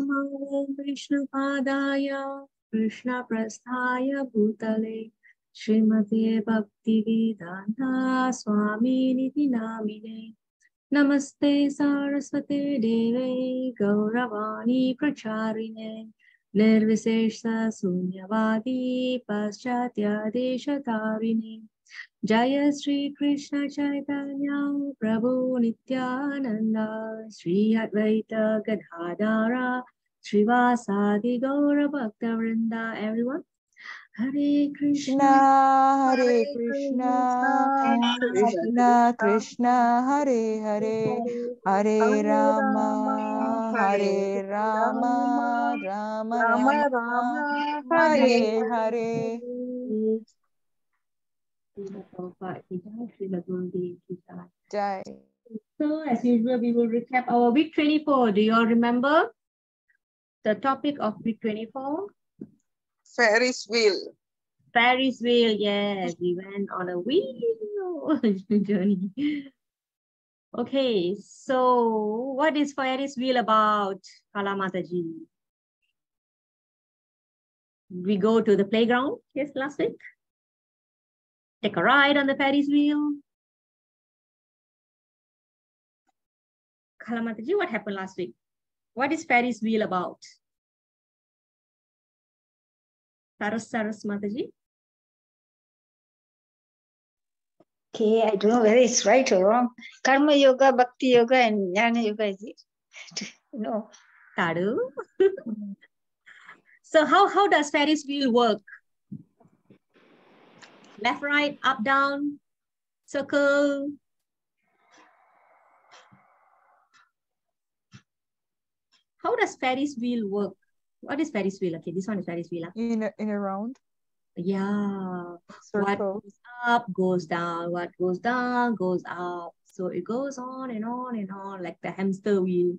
Namaha Krishna Padaya Krishna Prasthaya Bhutale Srimate Bhakti Vedanta Swami Niti Namine Namaste Saraswate Deve Gauravani Pracharine Nirvisesha Sunyavadi Paschatya Deshatarine Jaya Sri Krishna Chaitanya Prabhu Nityananda Sri Advaita Gadadara Srivasadi Gaura Bhakta Vrinda. Everyone, Hare Krishna, Hare Krishna, Krishna Krishna, Hare Hare, Hare Rama, Hare Rama, Rama Rama, Hare Hare. Jai. So, as usual, we will recap our week 24. Do you all remember the topic of week 24? Ferris wheel. Ferris wheel, yes. We went on a wheel journey. Okay, so what is Ferris wheel about, Kala Mataji? We go to the playground, yes, last week. Take a ride on the Ferris wheel. Kala Mataji, what happened last week? What is Ferris wheel about? Saras Mataji? Okay, I don't know whether it's right or wrong. Karma yoga, bhakti yoga, and jnana yoga, is it? No. Tadu. So how does Ferris wheel work? Left, right, up, down, circle. How does Ferris wheel work? What is Ferris wheel? Okay, this one is Ferris wheel. In a round. Yeah. Circle. What goes up goes down. What goes down goes up. So it goes on and on and on like the hamster wheel.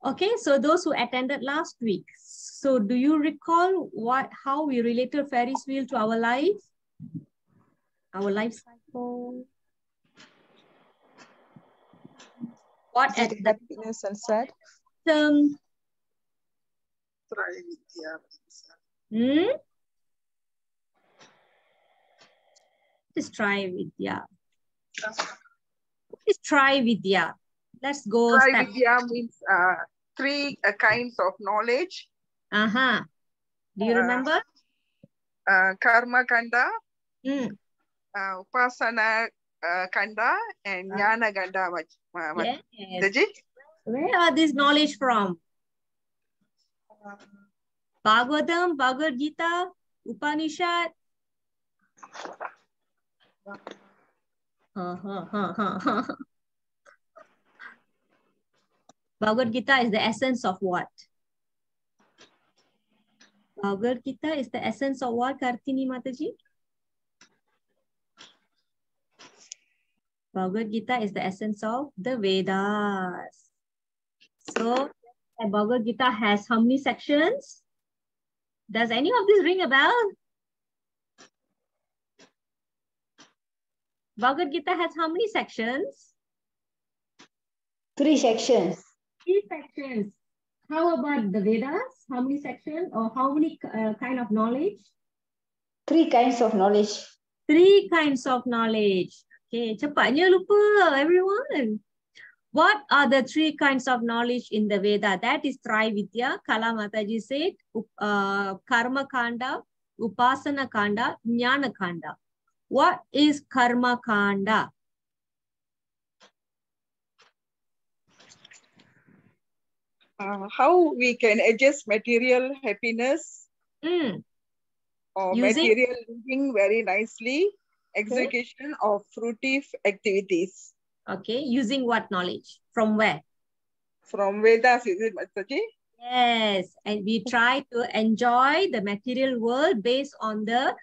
Okay, so those who attended last week. So do you recall how we related Ferris wheel to our life? Our life cycle? What at the happiness and sad? Just try Vidya. Just try Vidya. Let's go. Try Vidya means three kinds of knowledge. Do you remember? Karma Kanda, Upasana Kanda, and Jnana Kanda. Yes. Where are these knowledge from? Bhagavatam, Bhagavad Gita, Upanishad. Bhagavad Gita is the essence of what? Bhagavad Gita is the essence of what, Kartini Mataji? Bhagavad Gita is the essence of the Vedas. So, Bhagavad Gita has how many sections? Does any of this ring a bell? Bhagavad Gita has how many sections? 3 sections. 3 sections. How about the Vedas? How many sections or how many kind of knowledge? 3 kinds of knowledge. 3 kinds of knowledge. Okay, cepatnya lupa everyone. What are the 3 kinds of knowledge in the Veda? That is Trividya. Kala Mataji said, Karma Kanda, Upasana Kanda, Jnana Kanda. What is Karma Kanda? How we can adjust material happiness or material living very nicely. Execution of fruitive activities. Okay, using what knowledge? From where? From Vedas, is it, Mataji? Yes, and we try to enjoy the material world based on the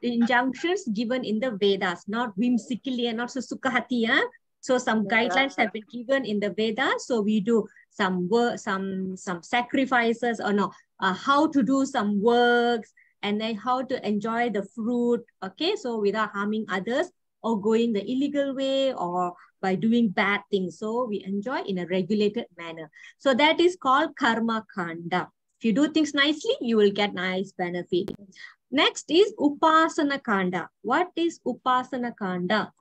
injunctions given in the Vedas, not whimsically and not so sukahati. So some guidelines have been given in the Vedas. So we do some work, some sacrifices, or no, how to do some works, and then how to enjoy the fruit. Okay, so without harming others. or going the illegal way or by doing bad things. So we enjoy in a regulated manner. So that is called karma kanda. If you do things nicely, you will get nice benefit. Next is upasana kanda. What is upasana kanda?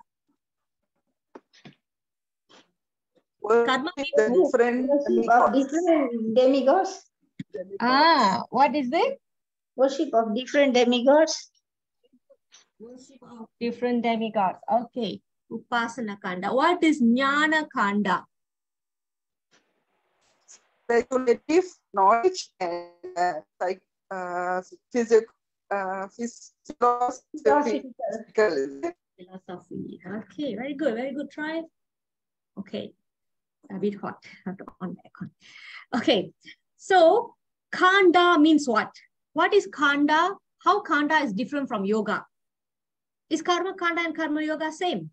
Karma means Worship of different demigods. what is it? Worship of different demigods. Worship of different demigods. Okay. Upasana kanda. What is jnana kanda? Speculative knowledge and philosophical. Philosophy. Okay, very good. Very good. Try. Okay. A bit hot. Have to on back on. Okay. So kanda means what? What is kanda? How kanda is different from yoga? Is karma kanda and karma yoga same?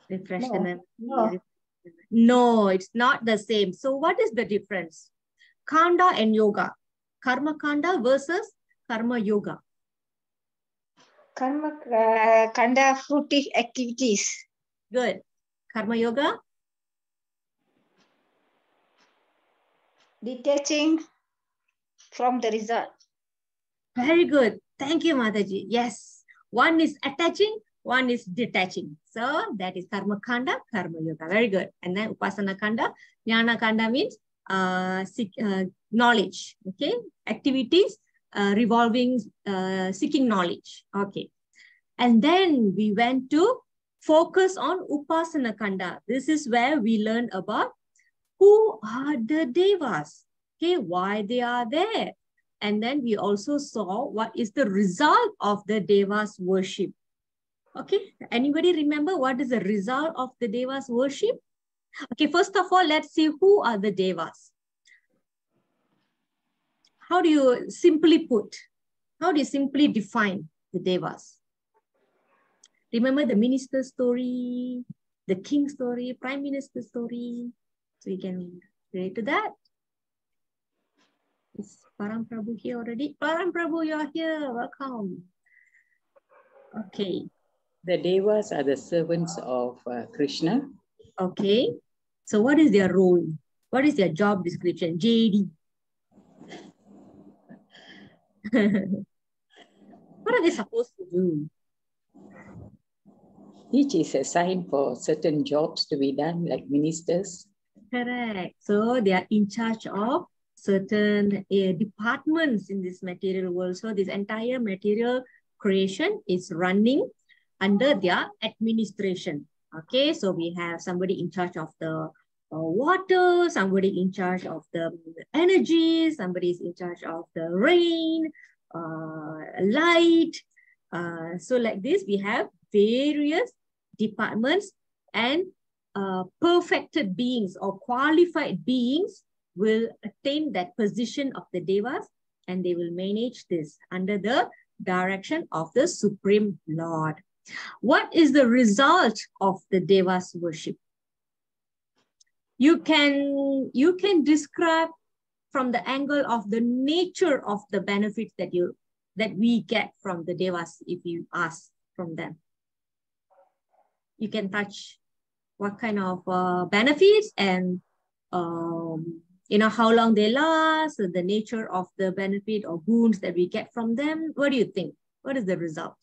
Refresh the memory. No, it's not the same. So what is the difference? Kanda and yoga. Karma kanda versus karma yoga. Karma kanda fruitive activities. Good. Karma yoga? Detaching from the result. Very good. Thank you, Mataji. Yes. One is attaching, one is detaching. So that is karma kanda, karma yoga. Very good. And then upasana kanda. Jnana kanda means knowledge. Okay. Activities revolving seeking knowledge. Okay. And then we went to focus on upasana kanda. This is where we learn about who are the devas. Okay. Why they are there. And then we also saw what is the result of the devas worship. Okay, anybody remember what is the result of the devas worship? Okay, first of all, let's see who are the devas. How do you simply put? How do you simply define the devas? Remember the minister story, the king story, prime minister story. So you can relate to that. Is Param Prabhu here already? Param Prabhu, you're here. Welcome. Okay. The devas are the servants of Krishna. Okay. So what is their role? What is their job description? JD. What are they supposed to do? Each is assigned for certain jobs to be done, like ministers. Correct. So they are in charge of certain departments in this material world. So this entire material creation is running under their administration. Okay, so we have somebody in charge of the water, somebody in charge of the energy, somebody is in charge of the rain, light. So like this, we have various departments, and perfected beings or qualified beings will attain that position of the devas, and they will manage this under the direction of the Supreme Lord. What is the result of the devas worship? You can describe from the angle of the nature of the benefits that we get from the devas if you ask from them. You can touch what kind of benefits and how long they last, the nature of the benefit or boons that we get from them. What do you think? What is the result?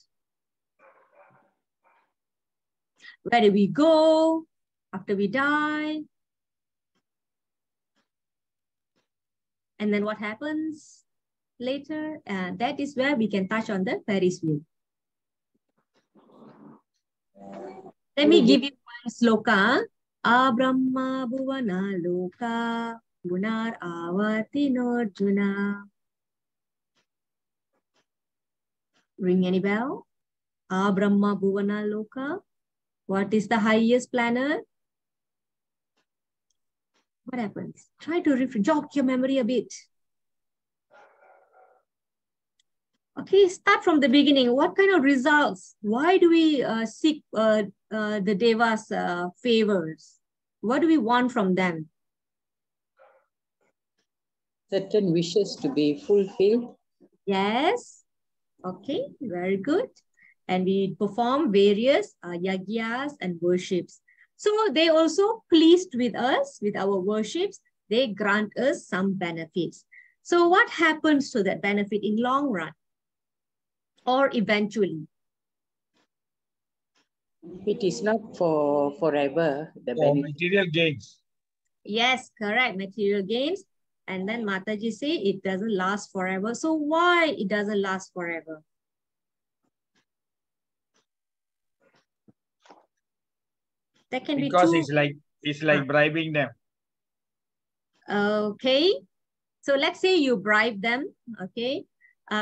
Where do we go after we die? And then what happens later? That is where we can touch on the Ferris wheel. Let me give you one sloka. Abrahma bhuvana loka punar avatinarjuna. Ring any bell? Abrahma bhuvana loka. What is the highest planet? What happens? Try to jog your memory a bit. Okay, start from the beginning. What kind of results? Why do we seek the devas' favors? What do we want from them? Certain wishes to be fulfilled. Yes. Okay, very good. And we perform various yagyas and worships. So they also pleased with us, with our worships. They grant us some benefits. So what happens to that benefit in long run or eventually? It is not for forever, the benefit. Material gains. Yes, correct. Material gains. And then Mataji say it doesn't last forever. So why it doesn't last forever? That can because be two. It's like bribing them. Okay. So let's say you bribe them, okay?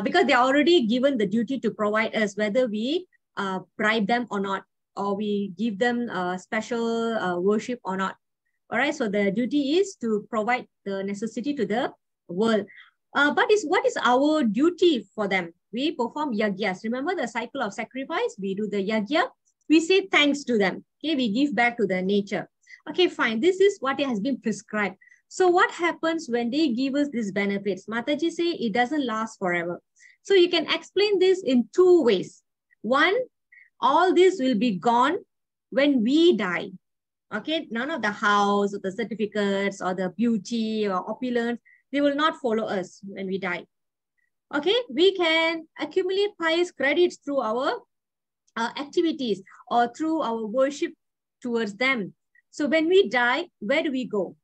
Because they are already given the duty to provide us, whether we bribe them or not, or we give them special worship or not. All right. So the duty is to provide the necessity to the world. But what is our duty for them? We perform yagyas. Remember the cycle of sacrifice? We do the yagya. We say thanks to them. Okay. We give back to the nature. Okay, fine. This is what has been prescribed. So what happens when they give us these benefits? Mataji say it doesn't last forever. So you can explain this in two ways. One, all this will be gone when we die. Okay, none of the house or the certificates or the beauty or opulence, they will not follow us when we die. Okay, we can accumulate pious credits through our activities or through our worship towards them. So when we die, where do we go?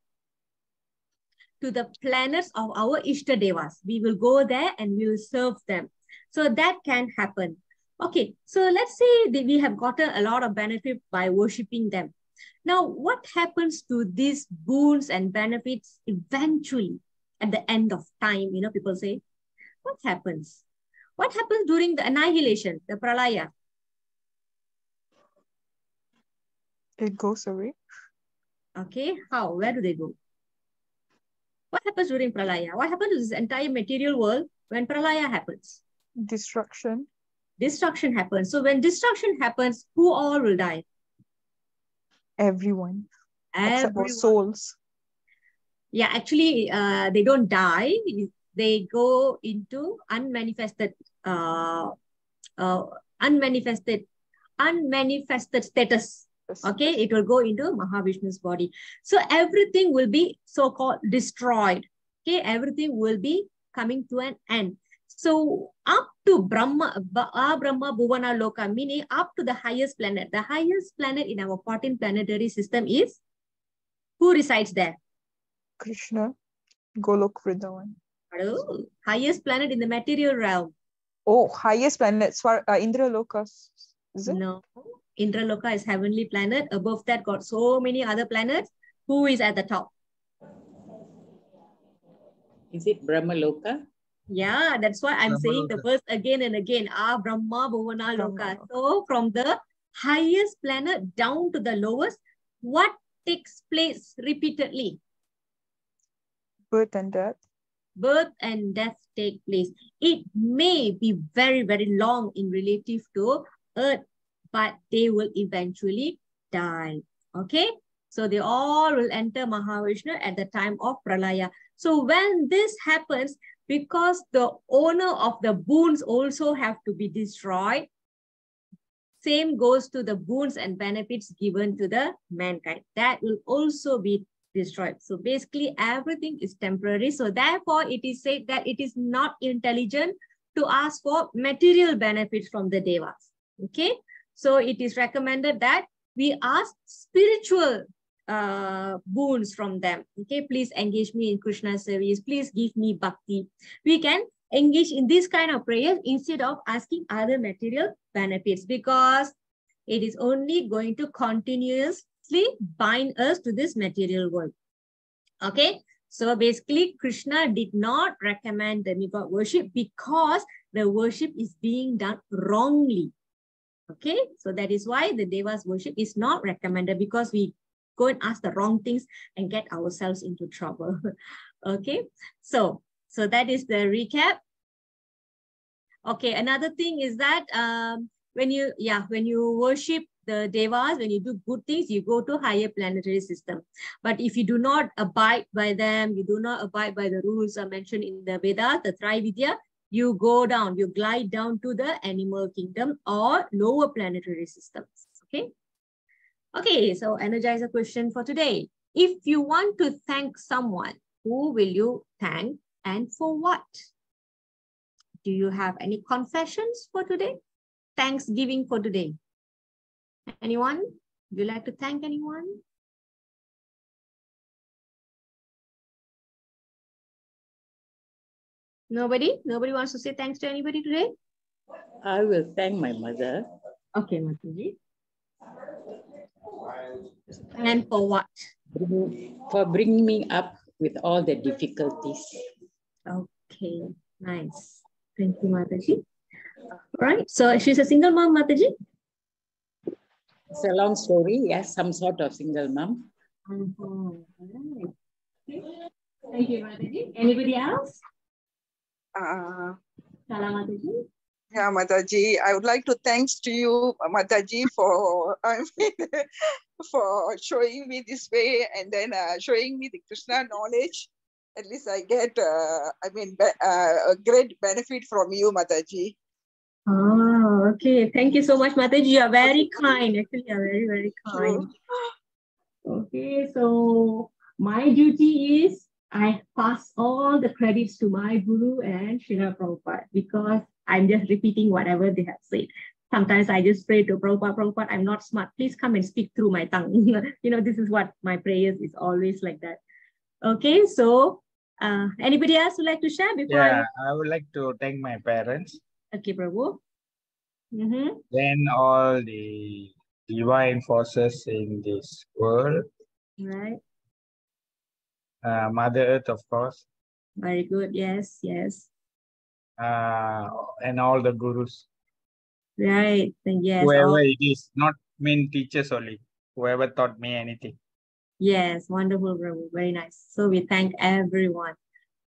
To the planets of our Ishta Devas. We will go there and we will serve them. So that can happen. Okay, so let's say that we have gotten a lot of benefit by worshipping them. Now, what happens to these boons and benefits eventually at the end of time? You know, people say, what happens? What happens during the annihilation, the pralaya? It goes away. Okay, how? Where do they go? What happens during pralaya? What happens to this entire material world when pralaya happens? Destruction. Destruction happens. So when destruction happens, who all will die? Everyone. Except for souls. Yeah, actually, they don't die. They go into unmanifested status. Okay, it will go into Mahavishnu's body. So everything will be so-called destroyed. Okay, everything will be coming to an end. So up to Brahma Bhuvana Loka, meaning up to the highest planet. The highest planet in our 14 planetary system is, who resides there? Krishna, Golok Vrindavan. Oh, highest planet in the material realm. Oh, highest planet, Indra Lokas. Is it? No, Indraloka is heavenly planet. Above that got so many other planets. Who is at the top? Is it Brahmaloka? Yeah, that's why I'm saying the verse again and again. Brahma Bhuvana Loka. So from the highest planet down to the lowest, what takes place repeatedly? Birth and death. Birth and death take place. It may be very, very long in relative to Earth, but they will eventually die. Okay? So they all will enter Mahavishnu at the time of Pralaya. So when this happens, because the owner of the boons also have to be destroyed, same goes to the boons and benefits given to the mankind. That will also be destroyed. So basically everything is temporary. So therefore it is said that it is not intelligent to ask for material benefits from the devas. Okay. So it is recommended that we ask spiritual boons from them. Okay. Please engage me in Krishna service. Please give me bhakti. We can engage in this kind of prayers instead of asking other material benefits, because it is only going to continuously bind us to this material world. Okay. So basically Krishna did not recommend demigod worship because the worship is being done wrongly. Okay. So that is why the devas worship is not recommended, because we go and ask the wrong things and get ourselves into trouble. Okay. So that is the recap. Okay. Another thing is that when you worship the devas, when you do good things, you go to higher planetary system. But if you do not abide by them, you do not abide by the rules mentioned in the Vedas, the Trividya, you go down, you glide down to the animal kingdom or lower planetary systems. Okay. Okay, so energizer question for today. If you want to thank someone, who will you thank and for what? Do you have any confessions for today? Thanksgiving for today. Anyone? Would you like to thank anyone? Nobody? Nobody wants to say thanks to anybody today? I will thank my mother. Okay, Mataji. And for what? For bringing me up with all the difficulties. Okay, nice. Thank you, Mataji. All right, so she's a single mom, Mataji? It's a long story, yes, some sort of single mom. All right. Okay. Thank you, Mataji. Anybody else? Uh, Salam, Mataji. Yeah, Mataji, I would like to thanks to you, Mataji, for for showing me this way and then showing me the Krishna knowledge. At least I get, a great benefit from you, Mataji. Oh, okay. Thank you so much, Mataji. You are very kind. Actually, you are very, very kind. Okay, so my duty is I pass all the credits to my guru and Srila Prabhupada because I'm just repeating whatever they have said. Sometimes I just pray to Prabhupada, Prabhupada, I'm not smart. Please come and speak through my tongue. This is what my prayers is always like that. Okay, so anybody else would like to share before I would like to thank my parents. Okay, Prabhu. Then all the divine forces in this world. Right. Mother Earth, of course. Very good. Yes, yes. And all the gurus. Right. Yes. Whoever it is, not mean teachers only. Whoever taught me anything. Yes, wonderful, Prabhu. Very nice. So we thank everyone.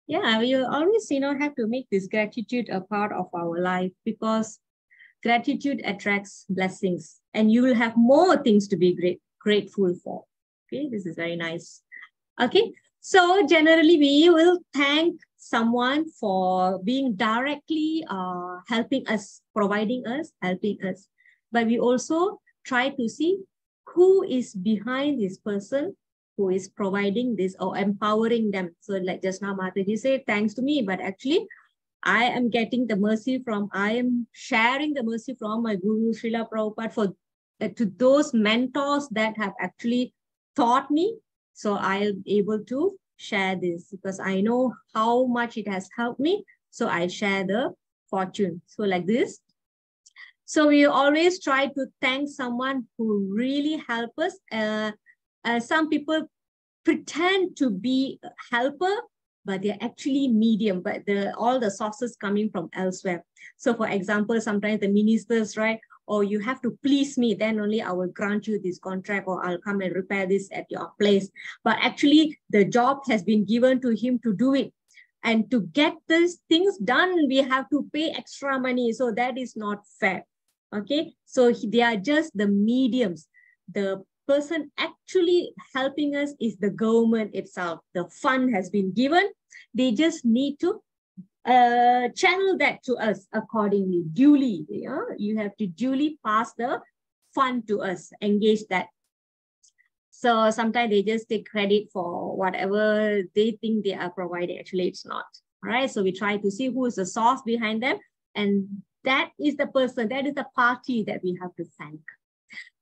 Yeah, we always, have to make this gratitude a part of our life because gratitude attracts blessings and you will have more things to be grateful for. Okay, this is very nice. Okay, so generally we will thank someone for being directly helping us, providing us, helping us. But we also try to see who is behind this person who is providing this or empowering them. So like just now Mataji said, thanks to me, but actually I am getting the mercy I am sharing the mercy from my Guru Srila Prabhupada to those mentors that have actually taught me. So I'll be able to share this because I know how much it has helped me. So I share the fortune. So like this. So we always try to thank someone who really help us. Some people pretend to be a helper, but they're actually medium, but all the sources coming from elsewhere. So for example, sometimes the ministers, right? Or you have to please me, then only I will grant you this contract or I'll come and repair this at your place. But actually the job has been given to him to do it. And to get these things done, we have to pay extra money. So that is not fair. Okay. So they are just the mediums. The person actually helping us is the government itself. The fund has been given. They just need to channel that to us accordingly, duly. You have to duly pass the fund to us, engage that. So sometimes they just take credit for whatever they think they are providing. Actually, it's not. All right. So we try to see who is the source behind them. And that is the person, that is the party that we have to thank.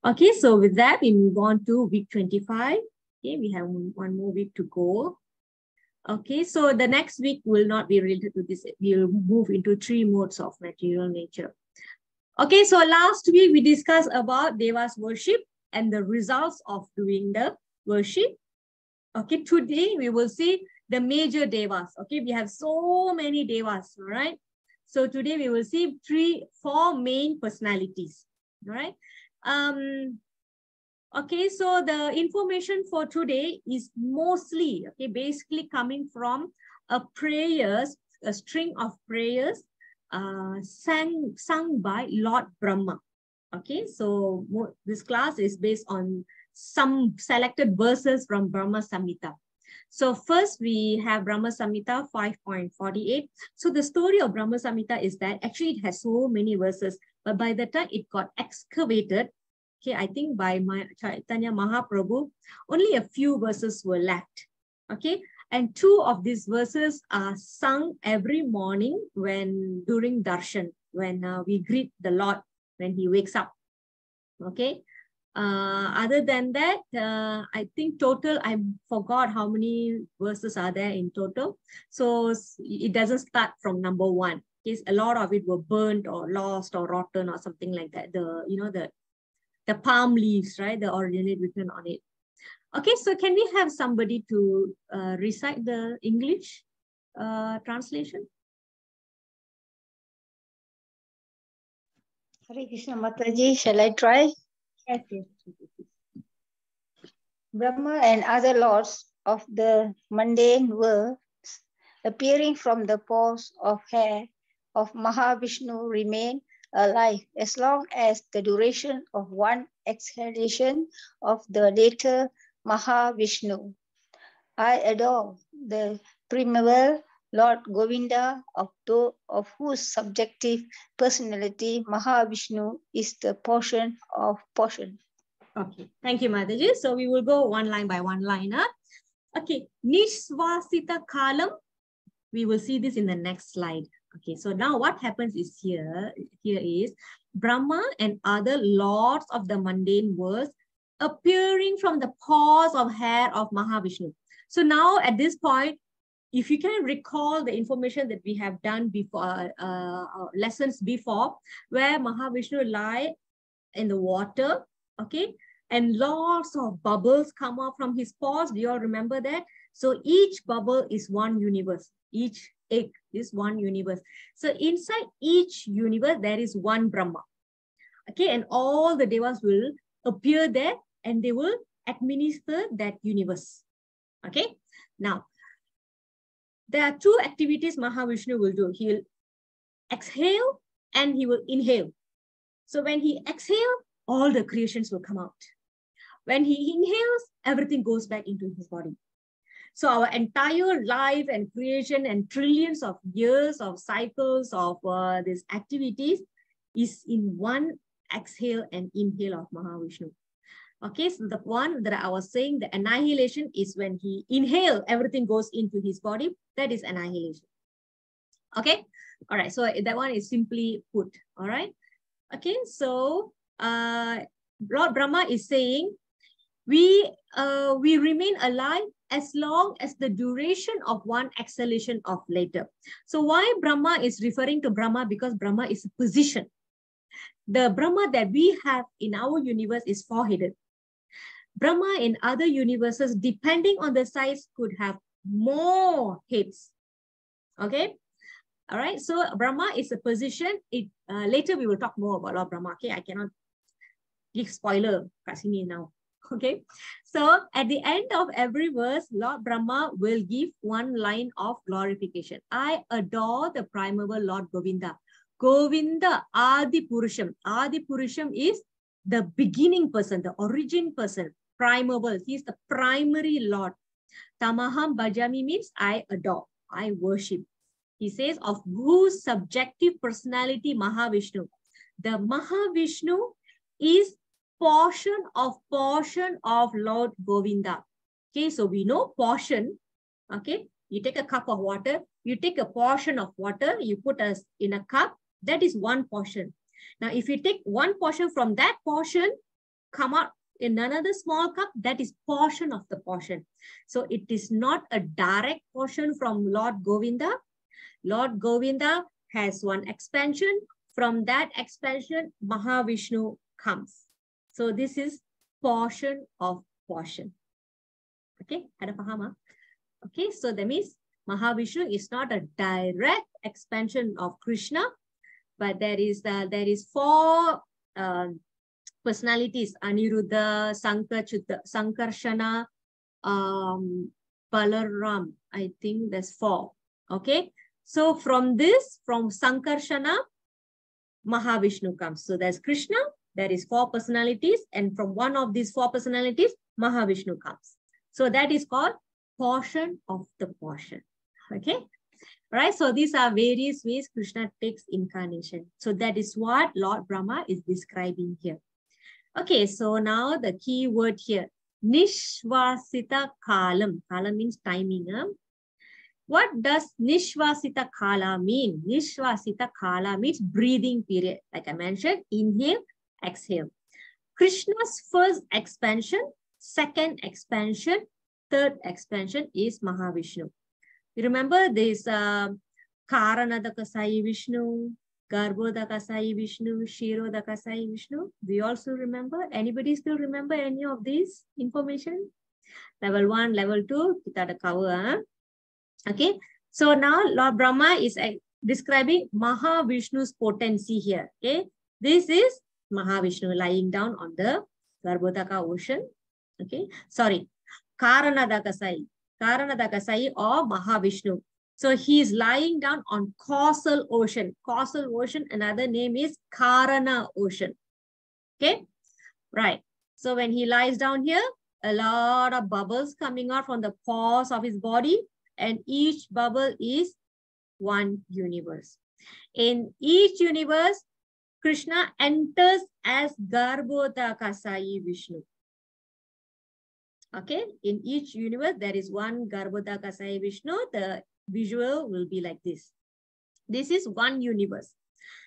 Okay, so with that, we move on to week 25. Okay, we have one more week to go. Okay, so the next week will not be related to this. We'll move into 3 modes of material nature. Okay, so last week we discussed about Deva's worship and the results of doing the worship. Okay, today we will see the major Devas. Okay, we have so many Devas, all right? So today we will see 4 main personalities, all right? Okay, so the information for today is mostly, okay, basically coming from a string of prayers sung by Lord Brahma. Okay, so this class is based on some selected verses from Brahma Samhita. So first we have Brahma Samhita 5.48. So the story of Brahma Samhita is that actually it has so many verses, but by the time it got excavated, okay, I think by Chaitanya Mahaprabhu, only a few verses were left. Okay, and 2 of these verses are sung every morning when during darshan, when we greet the Lord when he wakes up. Okay. Other than that, I think total, I forgot how many verses are there in total. So it doesn't start from number 1. Okay, a lot of it were burnt or lost or rotten or something like that. The palm leaves, right? The originally written on it. Okay, so can we have somebody to recite the English translation? Hare Krishna Mataji, shall I try? Yes, yes. Brahma and other lords of the mundane world, appearing from the pores of hair of Mahavishnu, remain alive as long as the duration of one exhalation of the later Mahavishnu. I adore the primeval Lord Govinda, of whose subjective personality Mahavishnu is the portion of portion. Okay, thank you, Mataji. So we will go one line by one line. Okay, Nishvasita Kalam. We will see this in the next slide. Okay, so now what happens is here is Brahma and other lords of the mundane world appearing from the pores of hair of Mahavishnu. So now at this point, if you can recall the information that we have done before, lessons before, where Mahavishnu lie in the water, okay, and lots of bubbles come out from his pores. Do you all remember that? So each bubble is one universe. Each egg is one universe. So inside each universe, there is one Brahma. Okay, and all the devas will appear there and they will administer that universe. Okay, now there are 2 activities Mahavishnu will do. He will exhale and he will inhale. So when he exhales, all the creations will come out. When he inhales, everything goes back into his body. So our entire life and creation and trillions of years of cycles of these activities is in one exhale and inhale of Mahavishnu. Okay, so the one that I was saying, the annihilation is when he inhales, everything goes into his body. That is annihilation. Okay, all right, so that one is simply put, all right. Okay, so Lord Brahma is saying, we remain alive as long as the duration of one exhalation of later. So why Brahma is referring to Brahma? Because Brahma is a position. The Brahma that we have in our universe is 4-headed. Brahma in other universes, depending on the size, could have more heads. Okay. All right. So Brahma is a position. Later we will talk more about Lord Brahma. Okay. I cannot give spoiler now. Okay. So at the end of every verse, Lord Brahma will give one line of glorification. I adore the primeval Lord Govinda. Govinda Adi Purusham. Adi Purusham is the beginning person, the origin person, primeval. He is the primary Lord. Tamaham Bhajami means I adore, I worship. He says of whose subjective personality Mahavishnu. The Mahavishnu is portion of Lord Govinda. Okay, so we know portion. Okay, you take a cup of water, you take a portion of water, you put us in a cup, that is one portion. Now, if you take one portion from that portion, come out in another small cup, that is portion of the portion. So it is not a direct portion from Lord Govinda. Lord Govinda has one expansion. From that expansion, Mahavishnu comes. So this is portion of portion. Okay, ada faham? Okay, so that means Mahavishnu is not a direct expansion of Krishna, but there is 4 personalities: Aniruddha, Sankarshana, Balaram. I think there's 4. Okay, so from Sankarshana, Mahavishnu comes. So there's Krishna. There is 4 personalities, and from one of these 4 personalities, Mahavishnu comes. So that is called portion of the portion. Okay. Right. So these are various ways Krishna takes incarnation. So that is what Lord Brahma is describing here. Okay. So now the key word here, Nishvasita Kalam. Kalam means timing. What does Nishvasita Kala mean? Nishvasita Kala means breathing period. Like I mentioned, inhale, exhale. Krishna's first expansion, second expansion, third expansion is Mahavishnu. You remember this Karanadakasai Vishnu, Garbhodakasai Vishnu, Shirodakasai Vishnu? Do you also remember? Anybody still remember any of these information? Level 1, level 2, kita ada cover. Okay, so now Lord Brahma is describing Mahavishnu's potency here. Okay, this is Mahavishnu lying down on the Garbhodaka ocean. Okay, sorry, Karanadakasai or Mahavishnu. So he is lying down on causal ocean. Causal ocean, another name is Karana ocean. Okay, right. So when he lies down here, a lot of bubbles coming out from the pores of his body, and each bubble is one universe. In each universe, Krishna enters as Garbhodakasai Vishnu. Okay, in each universe, there is one Garbhodakasai Vishnu. The visual will be like this. This is one universe.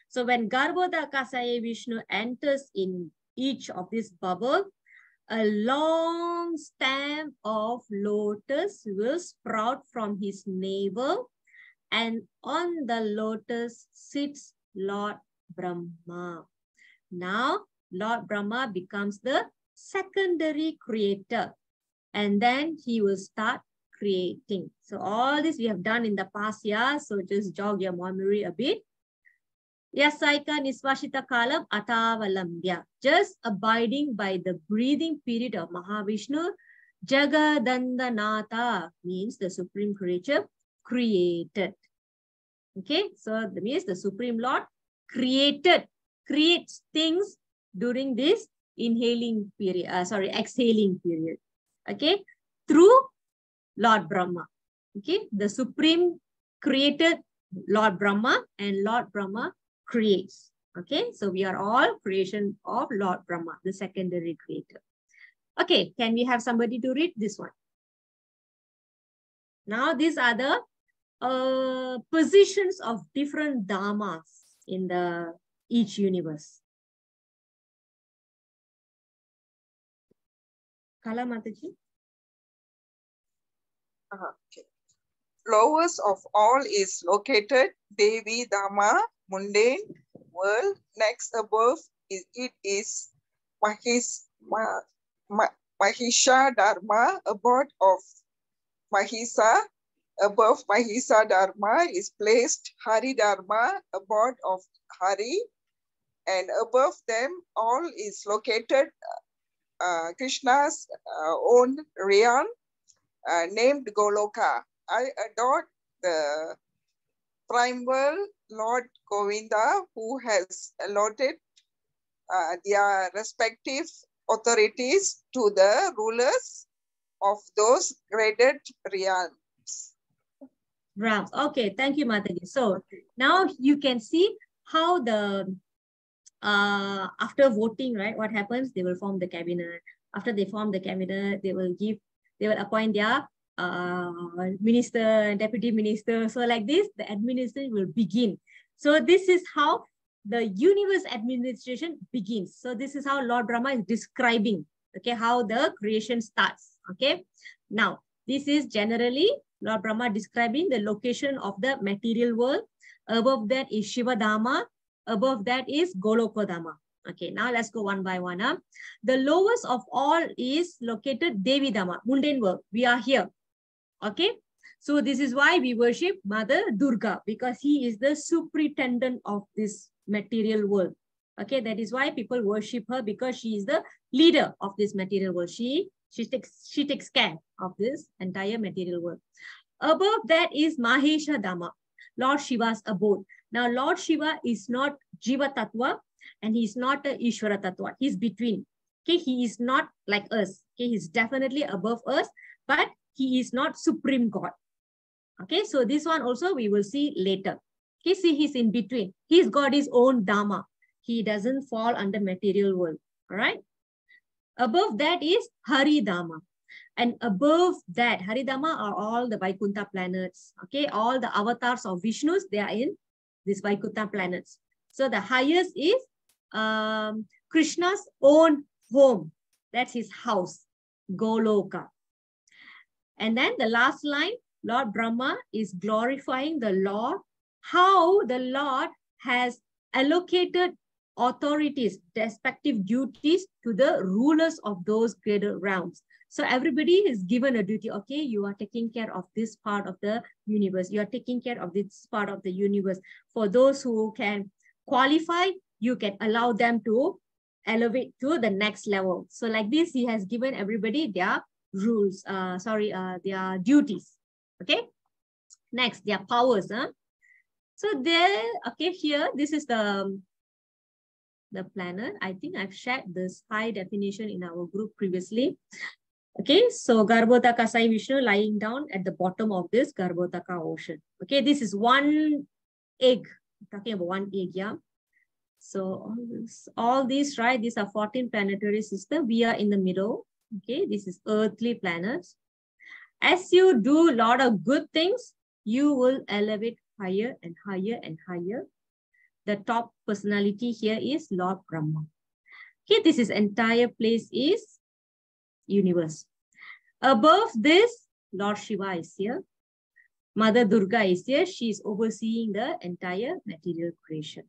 So when Garbhodakasai Vishnu enters in each of these bubbles, a long stem of lotus will sprout from his navel, and on the lotus sits Lord Brahma. Now, Lord Brahma becomes the secondary creator, and then he will start creating. So all this we have done in the past year, so just jog your memory a bit. Yasaika Nisvashita Kalam Atavalambya. Just abiding by the breathing period of Mahavishnu. Jagadandanata means the supreme creature created. Okay, so that means the Supreme Lord creates things during this exhaling period. Okay, through Lord Brahma. Okay, the Supreme created Lord Brahma, and Lord Brahma creates. Okay, so we are all creation of Lord Brahma, the secondary creator. Okay, can we have somebody to read this one? Now these are the positions of different dharmas in each universe. Kala Mataji. Okay. Lowest of all is located Devi Dharma, mundane world. Next above it is Mahisha Dharma, abode of Mahisa. Above Mahisa Dharma is placed Hari Dharma, abode of Hari. And above them all is located Krishna's own realm named Goloka. I adore the primal Lord Govinda, who has allotted their respective authorities to the rulers of those graded realms. Realms. Okay, thank you, Mataji. So now you can see how the after voting, right? What happens? They will form the cabinet. After they form the cabinet, they will appoint their minister and deputy minister. So like this, the administration will begin. So this is how the universe administration begins. So this is how Lord Brahma is describing, okay, how the creation starts. Okay, now this is generally Lord Brahma describing the location of the material world. Above that is Shiva Dhamma. Above that is Goloka Dhamma. Okay, now let's go one by one. The lowest of all is located Devi Dhamma, mundane world. We are here. Okay, so this is why we worship Mother Durga, because he is the superintendent of this material world. Okay, that is why people worship her, because she is the leader of this material world. She takes care of this entire material world. Above that is Mahesha Dhamma, Lord Shiva's abode. Now, Lord Shiva is not Jiva Tattva and he is not a Ishvara Tattva. He's between. Okay, he is not like us. Okay, he's definitely above us, but he is not supreme God. Okay, so this one also we will see later. Okay, see, he's in between. He's got his own Dharma. He doesn't fall under material world. All right. Above that is Haridama. And above that, Haridama are all the Vaikuntha planets. Okay, all the avatars of Vishnus, they are in these Vaikuntha planets. So the highest is Krishna's own home. That's his house, Goloka. And then the last line, Lord Brahma is glorifying the Lord, how the Lord has allocated authorities, respective duties to the rulers of those greater realms. So everybody is given a duty. Okay, you are taking care of this part of the universe. You are taking care of this part of the universe. For those who can qualify, you can allow them to elevate to the next level. So like this, he has given everybody their rules, their duties. Okay, next, their powers. So there, okay, here, this is the planet. I think I've shared this high definition in our group previously. Okay, so Garbhodaka Sai Vishnu lying down at the bottom of this Garbhodaka ocean. Okay, this is one egg. I'm talking about one egg, yeah. So all these, right? These are 14 planetary systems. We are in the middle. Okay, this is earthly planets. As you do a lot of good things, you will elevate higher and higher and higher. The top personality here is Lord Brahma. Okay, this is entire place is universe. Above this, Lord Shiva is here. Mother Durga is here. She is overseeing the entire material creation.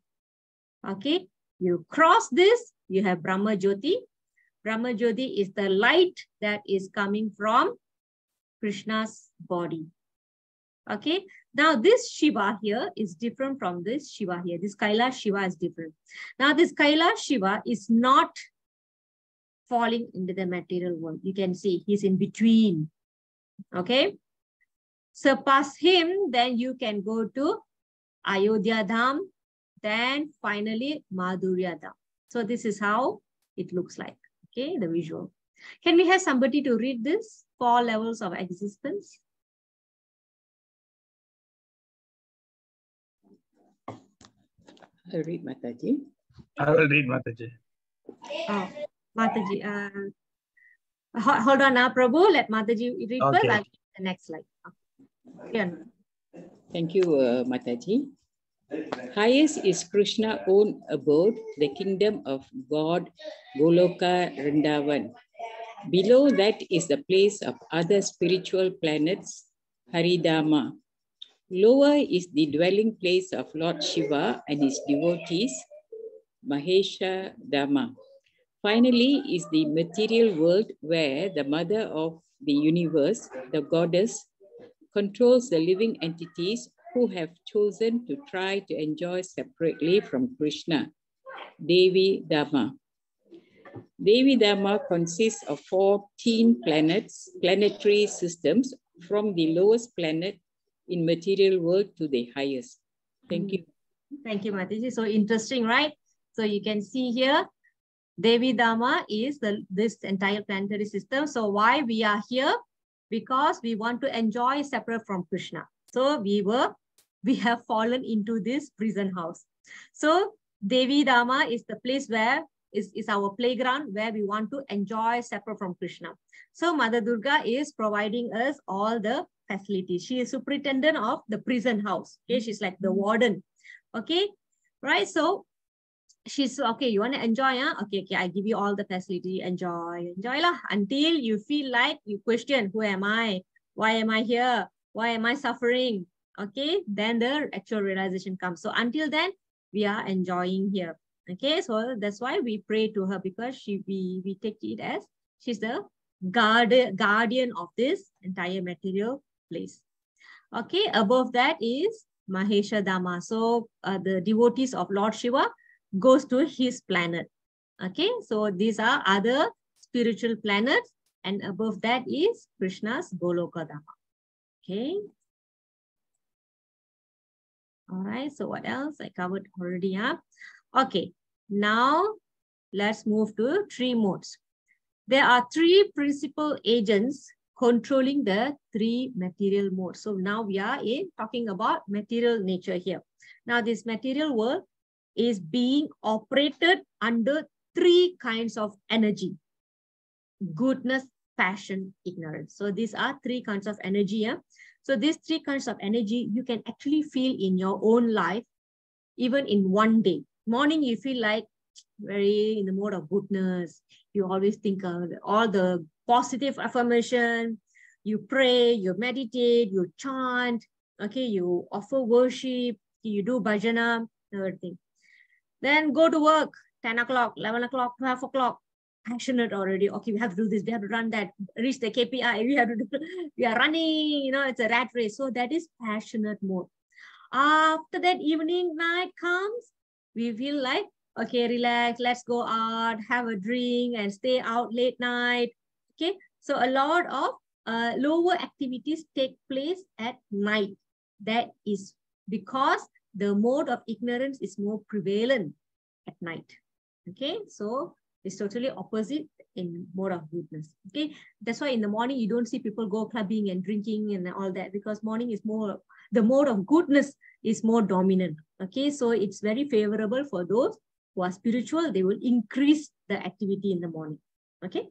Okay, you cross this, you have Brahma Jyoti. Brahma Jyoti is the light that is coming from Krishna's body. Okay, now this Shiva here is different from this Shiva here. This Kailash Shiva is different. Now this Kailash Shiva is not falling into the material world. You can see he's in between. Okay, surpass him, then you can go to Ayodhya Dham, then finally Madhurya Dham. So this is how it looks like. Okay, the visual. Can we have somebody to read this? 4 levels of existence. I'll read, Mataji. I will read, Mataji. Oh, Mataji. Hold on now, Prabhu. Let Mataji read first. Okay. I'll read the next slide. Yeah. Thank you, Mataji. Highest is Krishna's own abode, the kingdom of God, Goloka Vrindavan. Below that is the place of other spiritual planets, Haridama. Lower is the dwelling place of Lord Shiva and his devotees, Mahesha Dhamma. Finally is the material world where the mother of the universe, the goddess, controls the living entities who have chosen to try to enjoy separately from Krishna, Devi Dhamma. Devi Dhamma consists of 14 planetary systems from the lowest planet in material world to the highest. Thank you. Thank you, Mataji. So interesting, right? So you can see here, Devi Dhamma is this entire planetary system. So why we are here? Because we want to enjoy separate from Krishna. So we have fallen into this prison house. So Devi Dhamma is the place where is our playground where we want to enjoy separate from Krishna. So Mother Durga is providing us all the facilities. She is superintendent of the prison house. Okay, she's like the warden. Okay, right? So she's okay. You want to enjoy, huh? Okay, I give you all the facility. Enjoy lah, until you feel like you question, who am I? Why am I here? Why am I suffering? Okay, then the actual realization comes. So until then, we are enjoying here. Okay, so that's why we pray to her, because we take it as she's the guardian of this entire material place. Okay, above that is Mahesha Dhamma. So the devotees of Lord Shiva goes to his planet. Okay, so these are other spiritual planets, and above that is Krishna's Goloka Dhamma. Okay. All right, so what else? I covered already. Huh? Okay, now let's move to 3 modes. There are 3 principal agents controlling the three material modes. So now we are talking about material nature here. Now this material world is being operated under three kinds of energy: goodness, passion, ignorance. So these are three kinds of energy. Yeah? So these three kinds of energy you can actually feel in your own life, even in one day. Morning you feel like very in the mode of goodness. You always think of all the positive affirmation. You pray, you meditate, you chant, okay, you offer worship, you do bhajana, everything. Then go to work, 10 o'clock, 11 o'clock, 12 o'clock, passionate already. Okay, we have to do this, we have to run that, reach the KPI, we have to do, we are running, you know, it's a rat race. So that is passionate mode. After that, evening, night comes, we feel like, okay, relax, let's go out, have a drink and stay out late night. Okay, so a lot of lower activities take place at night. That is because the mode of ignorance is more prevalent at night. Okay, so it's totally opposite in mode of goodness. Okay, that's why in the morning you don't see people go clubbing and drinking and all that, because morning is more, the mode of goodness is more dominant. Okay, so it's very favorable for those who are spiritual. They will increase the activity in the morning. Okay,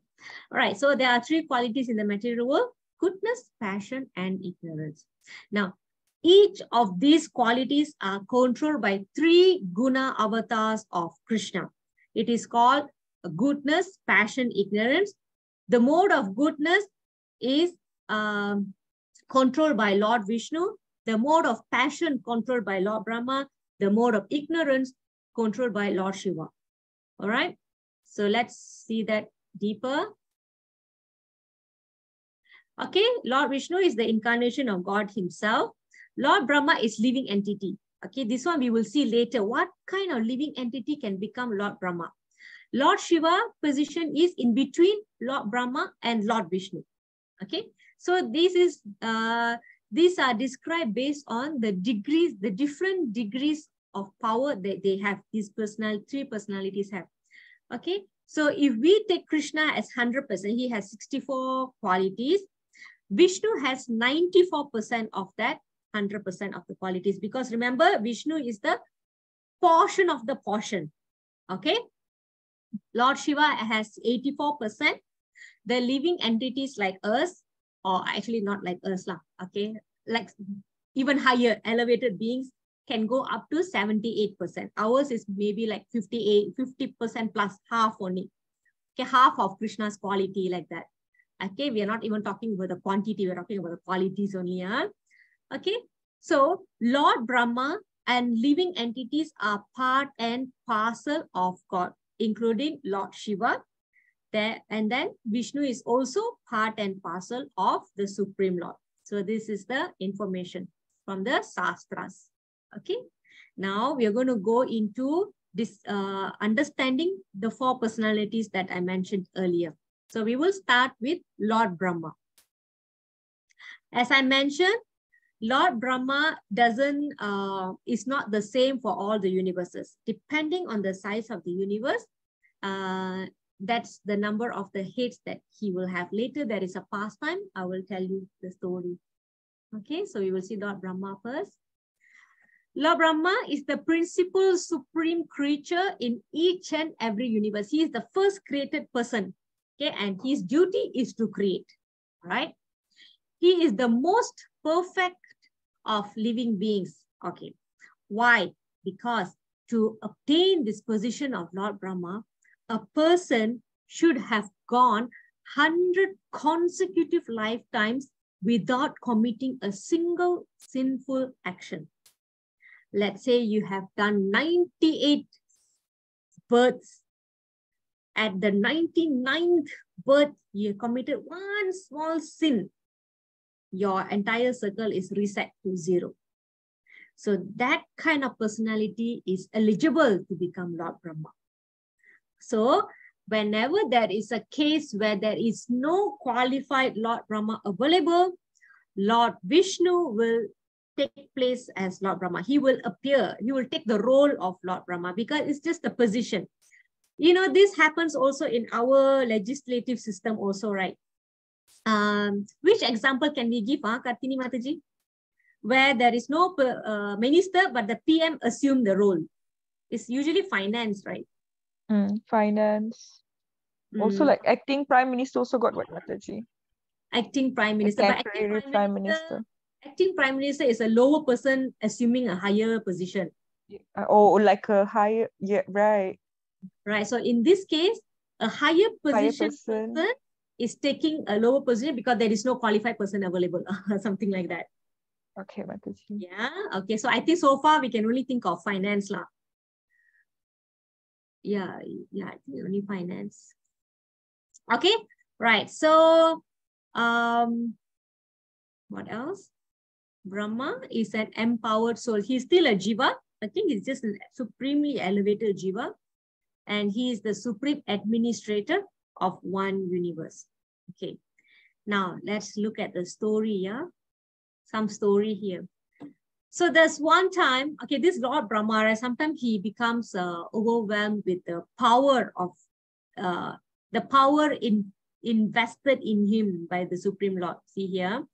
all right, so there are three qualities in the material world: goodness, passion, and ignorance. Now, each of these qualities are controlled by three guna avatars of Krishna. It is called goodness, passion, ignorance. The mode of goodness is controlled by Lord Vishnu. The mode of passion controlled by Lord Brahma. The mode of ignorance controlled by Lord Shiva. All right, so let's see that deeper. Okay, Lord Vishnu is the incarnation of God himself. Lord Brahma is living entity. Okay, this one we will see later. What kind of living entity can become Lord Brahma? Lord Shiva position is in between Lord Brahma and Lord Vishnu. Okay, so this is these are described based on the degrees, the different degrees of power that they have. These three personalities have. Okay, so if we take Krishna as 100%, he has 64 qualities. Vishnu has 94% of that 100% of the qualities, because remember, Vishnu is the portion of the portion. Okay, Lord Shiva has 84%. The living entities like us, or actually not like us, okay, like even higher elevated beings can go up to 78%. Ours is maybe like 50% plus, half only. Okay, half of Krishna's quality, like that. Okay, we are not even talking about the quantity, we're talking about the qualities only. Huh? Okay, so Lord Brahma and living entities are part and parcel of God, including Lord Shiva. There, and then Vishnu is also part and parcel of the Supreme Lord. So this is the information from the Shastras. Okay, now we are going to go into this understanding the four personalities that I mentioned earlier. So we will start with Lord Brahma. As I mentioned, Lord Brahma is not the same for all the universes. Depending on the size of the universe, that's the number of the heads that he will have. Later, there is a pastime. I will tell you the story. Okay, so we will see Lord Brahma first. Lord Brahma is the principal supreme creature in each and every universe. He is the first created person. Okay, and his duty is to create. Right? He is the most perfect of living beings. Okay, why? Because to obtain this position of Lord Brahma, a person should have gone 100 consecutive lifetimes without committing a single sinful action. Let's say you have done 98 births. At the 99th birth, you committed one small sin. Your entire circle is reset to 0. So that kind of personality is eligible to become Lord Brahma. So whenever there is a case where there is no qualified Lord Brahma available, Lord Vishnu will take place as Lord Brahma. He will appear. He will take the role of Lord Brahma because it's just a position. You know, this happens also in our legislative system also, right? Which example can we give, Kartini Mataji? Where there is no minister, but the PM assume the role. It's usually finance, right? Finance. Also, like acting prime minister also got what, Mataji? Acting prime minister. But acting prime minister. Acting prime minister is a lower person assuming a higher position. Or like a higher, yeah, right. Right. So in this case, a higher position person is taking a lower position because there is no qualified person available, something like that. Okay, Mataji. Yeah. Okay. So I think so far we can only think of finance lah. Yeah. Yeah. I think only finance. Okay. Right. So, what else? Brahma is an empowered soul. He's still a jiva. I think he's just a supremely elevated jiva. And he is the supreme administrator of one universe. Okay. Now, let's look at the story, yeah? Some story here. So there's one time, okay, this Lord Brahma, right, sometimes he becomes overwhelmed with the power of, invested in him by the Supreme Lord. See here,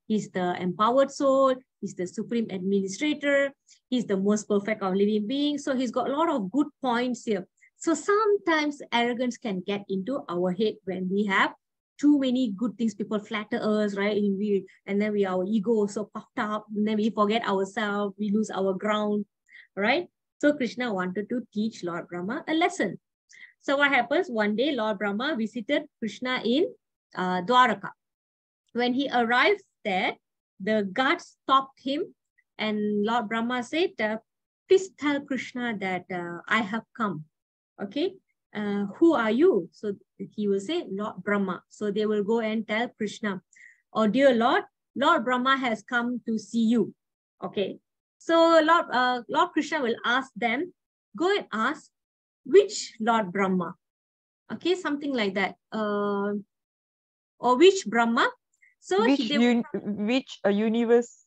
he's the empowered soul, he's the supreme administrator, he's the most perfect of living beings. So he's got a lot of good points here. So sometimes arrogance can get into our head when we have too many good things. People flatter us, right? And then our ego so puffed up, and then we forget ourselves, we lose our ground, right? So Krishna wanted to teach Lord Brahma a lesson. So what happens? One day, Lord Brahma visited Krishna in Dwaraka. When he arrived there, the guards stopped him, and Lord Brahma said, please tell Krishna that I have come. Okay, who are you? So he will say, Lord Brahma. So they will go and tell Krishna, oh dear Lord, Lord Brahma has come to see you. Okay, so Lord Krishna will ask them, go and ask, which Lord Brahma? Okay, something like that. Or which Brahma? So which universe?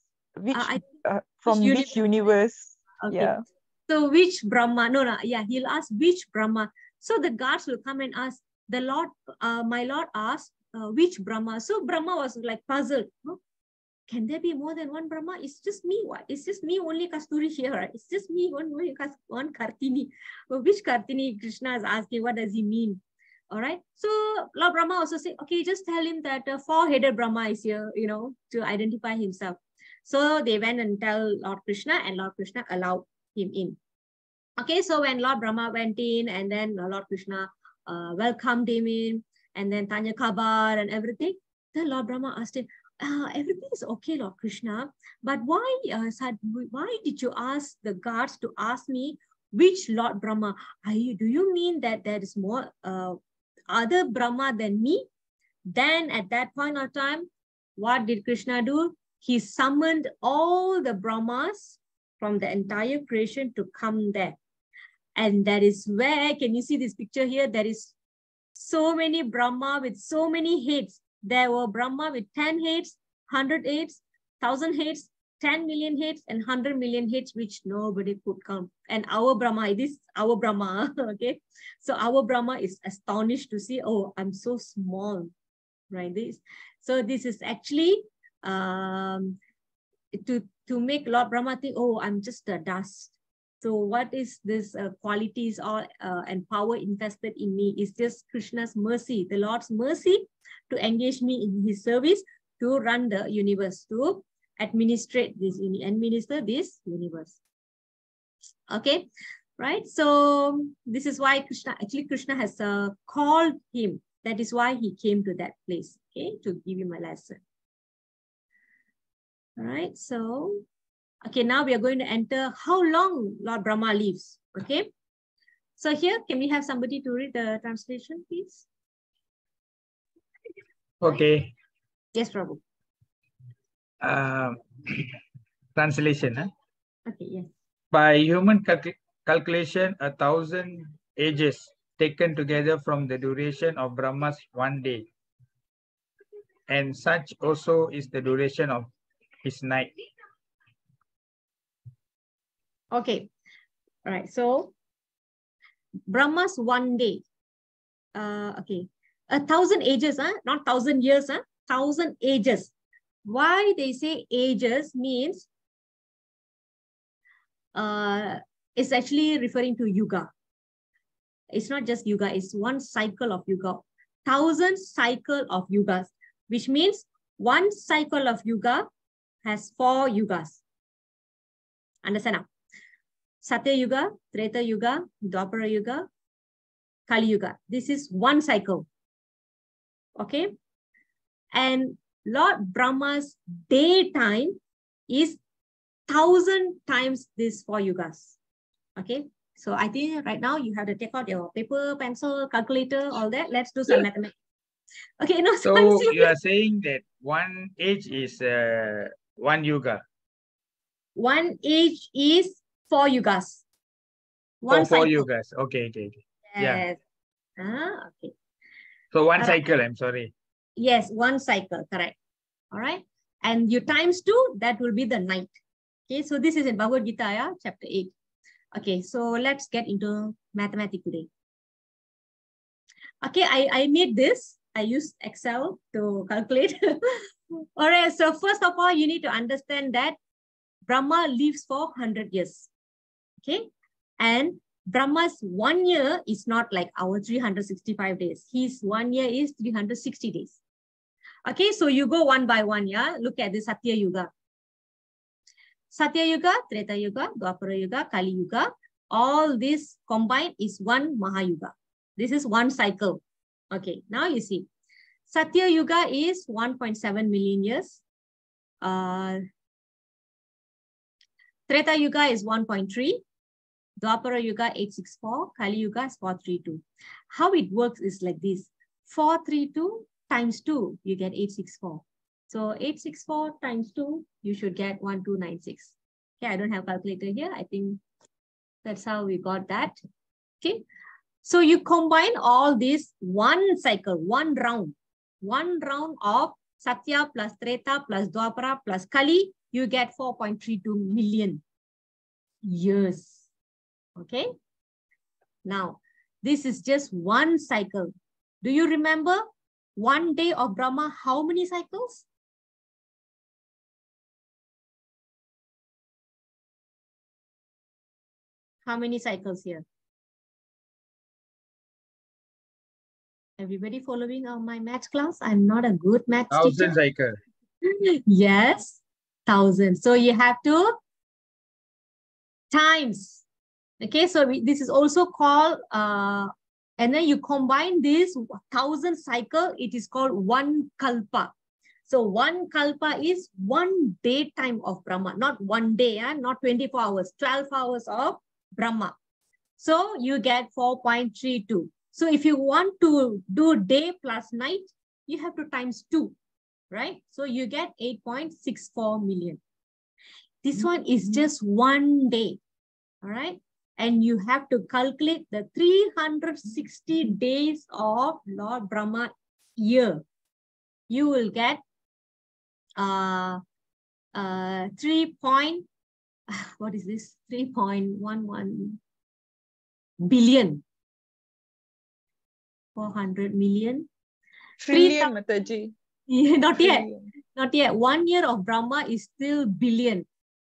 From which universe? Okay. Yeah. So which Brahma? No, yeah, he'll ask which Brahma. So the guards will come and ask the Lord. My Lord asked which Brahma. So Brahma was like puzzled. Huh? Can there be more than one Brahma? It's just me. What? It's just me only Kasthuri here. Right? It's just me one Kartini. Well, which Kartini? Krishna is asking. What does he mean? All right. So Lord Brahma also say, okay, just tell him that a four-headed Brahma is here, to identify himself. So they went and tell Lord Krishna, and Lord Krishna allowed him in. Okay, so when Lord Brahma went in, and then Lord Krishna welcomed him in, and then Tanya Kabar and everything, then Lord Brahma asked him, everything is okay, Lord Krishna, but why did you ask the guards to ask me which Lord Brahma? Do you mean that there is more other Brahma than me? Then at that point of time, what did Krishna do? He summoned all the Brahmas from the entire creation to come there. And that is where, can you see this picture here? There is so many Brahma with so many heads. There were Brahma with 10 heads, 100 heads, 1,000 heads, 10 million heads, and 100 million heads, which nobody could count. And our Brahma, this is our Brahma, okay? So our Brahma is astonished to see, oh, I'm so small, right? So this is actually to make Lord Brahma think, oh, I'm just a dust. So what is this qualities and power invested in me? Is just Krishna's mercy, the Lord's mercy to engage me in his service to run the universe, to administer this universe. Okay, right? So this is why Krishna has called him. That is why he came to that place, okay, to give him a lesson. All right, so, okay, now we are going to enter how long Lord Brahma lives, okay? So here, can we have somebody to read the translation, please? Okay. Yes, Prabhu. Translation. Okay, yes. By human calculation, 1,000 ages taken together from the duration of Brahma's one day. And such also is the duration of his night. Okay, all right. So Brahma's one day. Okay, 1,000 ages, not 1,000 years. 1,000 ages. Why they say ages means it's actually referring to yuga. It's not just yuga, it's one cycle of yuga. 1,000 cycle of yugas, which means one cycle of yuga has 4 yugas. Understand now? Satya Yuga, Treta Yuga, Dwapara Yuga, Kali Yuga. This is one cycle. Okay? And Lord Brahma's daytime is 1,000 times these 4 yugas. Okay? So I think right now you have to take out your paper, pencil, calculator, all that. Let's do some mathematics. Okay, no. So you are saying that one age is 1 yuga. One age is 4 yugas. One Four cycle. yugas. Okay. Yes. Yeah. Okay. So one All right. cycle, I'm sorry. Yes, one cycle, correct. All right. And you times 2, that will be the night. Okay, so this is in Bhagavad Gita, yeah, chapter 8. Okay, so let's get into mathematics today. Okay, I made this. I used Excel to calculate. All right, so first of all, you need to understand that Brahma lives for 100 years. Okay, and Brahma's 1 year is not like our 365 days. His 1 year is 360 days. Okay, so you go one by one, yeah? Look at the Satya Yuga. Satya Yuga, Treta Yuga, Dwapara Yuga, Kali Yuga, all this combined is one Mahayuga. This is one cycle. Okay, now you see. Satya Yuga is 1.7 million years. Treta Yuga is 1.3. Dwapara Yuga 864. Kali Yuga is 432. How it works is like this. 432 times 2, you get 864. So 864 times 2, you should get 1296. Okay, I don't have calculator here. I think that's how we got that. Okay, so you combine all this one cycle, one round of Satya plus Treta plus Dwapara plus Kali, you get 4.32 million years. Okay, now this is just one cycle. Do you remember one day of Brahma, how many cycles? How many cycles here? Everybody following my math class? I'm not a good math teacher. 1,000 cycle. Yes, 1,000. So you have to times. Okay, so this is also called, and then you combine this 1,000 cycle, it is called one kalpa. So one kalpa is one daytime of Brahma, not one day, not 24 hours, 12 hours of Brahma. So you get 4.32. So if you want to do day plus night, you have to times 2, right? So you get 8.64 million. This one is just one day, all right? And you have to calculate the 360 days of Lord Brahma year. You will get 3.11 billion. 400 million. Trillion, Mataji. Not yet. Trillion. Not yet. 1 year of Brahma is still billion.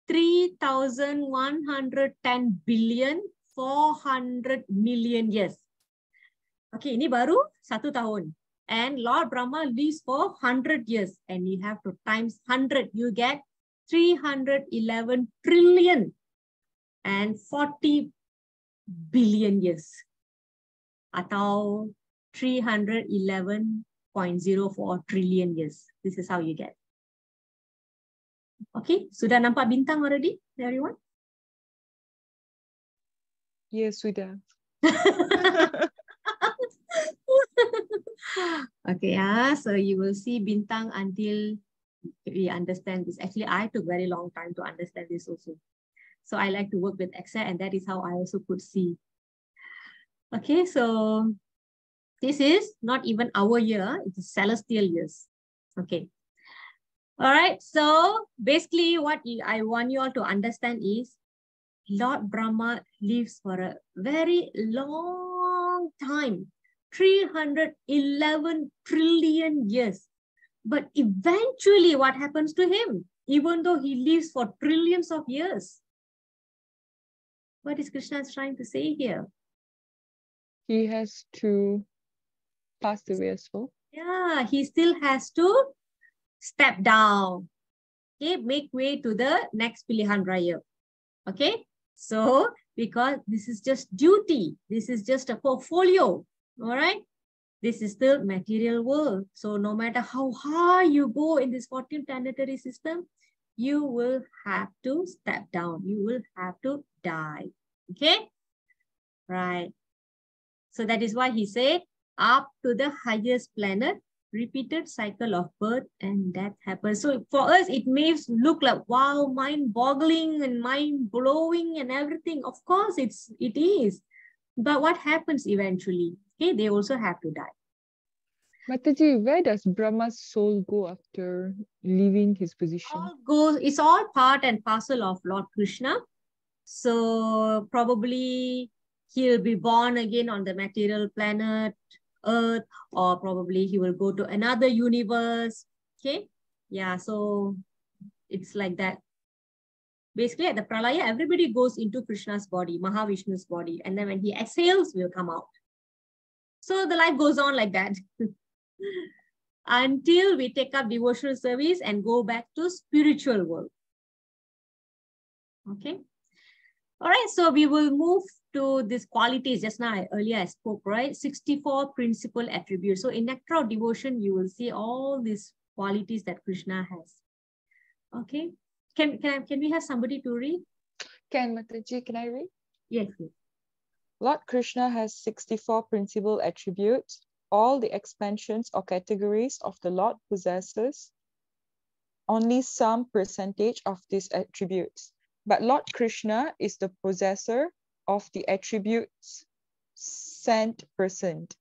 3,110 billion 400 million years. Okay, ini baru 1 tahun. And Lord Brahma lives for 100 years. And you have to times 100. You get 311 trillion and 40 billion years. Atau 311.04 trillion years. This is how you get. Okay, sudah nampak bintang already, everyone? Yes, sudah. Okay, so you will see bintang until we understand this. Actually, I took very long time to understand this also. So I like to work with Excel, and that is how I also could see. Okay, so this is not even our year, it is celestial years. Okay. All right, so basically what I want you all to understand is Lord Brahma lives for a very long time, 311 trillion years. But eventually, what happens to him? Even though he lives for trillions of years. What is Krishna trying to say here? He has to pass away as well. Yeah, he still has to step down. Okay, make way to the next Pilihan Raya. Okay, so because this is just duty, this is just a portfolio. All right, this is the material world. So no matter how high you go in this 14th planetary system, you will have to step down. You will have to die. Okay, right. So that is why he said, up to the highest planet, repeated cycle of birth and death happens. So for us, it may look like, wow, mind-boggling and mind-blowing and everything. Of course, it is. But what happens eventually? Okay, they also have to die. Mataji, where does Brahma's soul go after leaving his position? It's all part and parcel of Lord Krishna. So probably he'll be born again on the material planet, Earth, or probably he will go to another universe. Okay. Yeah. So it's like that. Basically, at the Pralaya, everybody goes into Krishna's body, Mahavishnu's body. And then when he exhales, will come out. So the life goes on like that. Until we take up devotional service and go back to spiritual world. Okay. All right, so we will move to these qualities. Just now, earlier I spoke, right? 64 principal attributes. So in Nectar of Devotion, you will see all these qualities that Krishna has. Okay. Can we have somebody to read? Can Mataji, can I read? Yes, yes. Lord Krishna has 64 principal attributes. All the expansions or categories of the Lord possesses only some percentage of these attributes. But Lord Krishna is the possessor of the attributes %.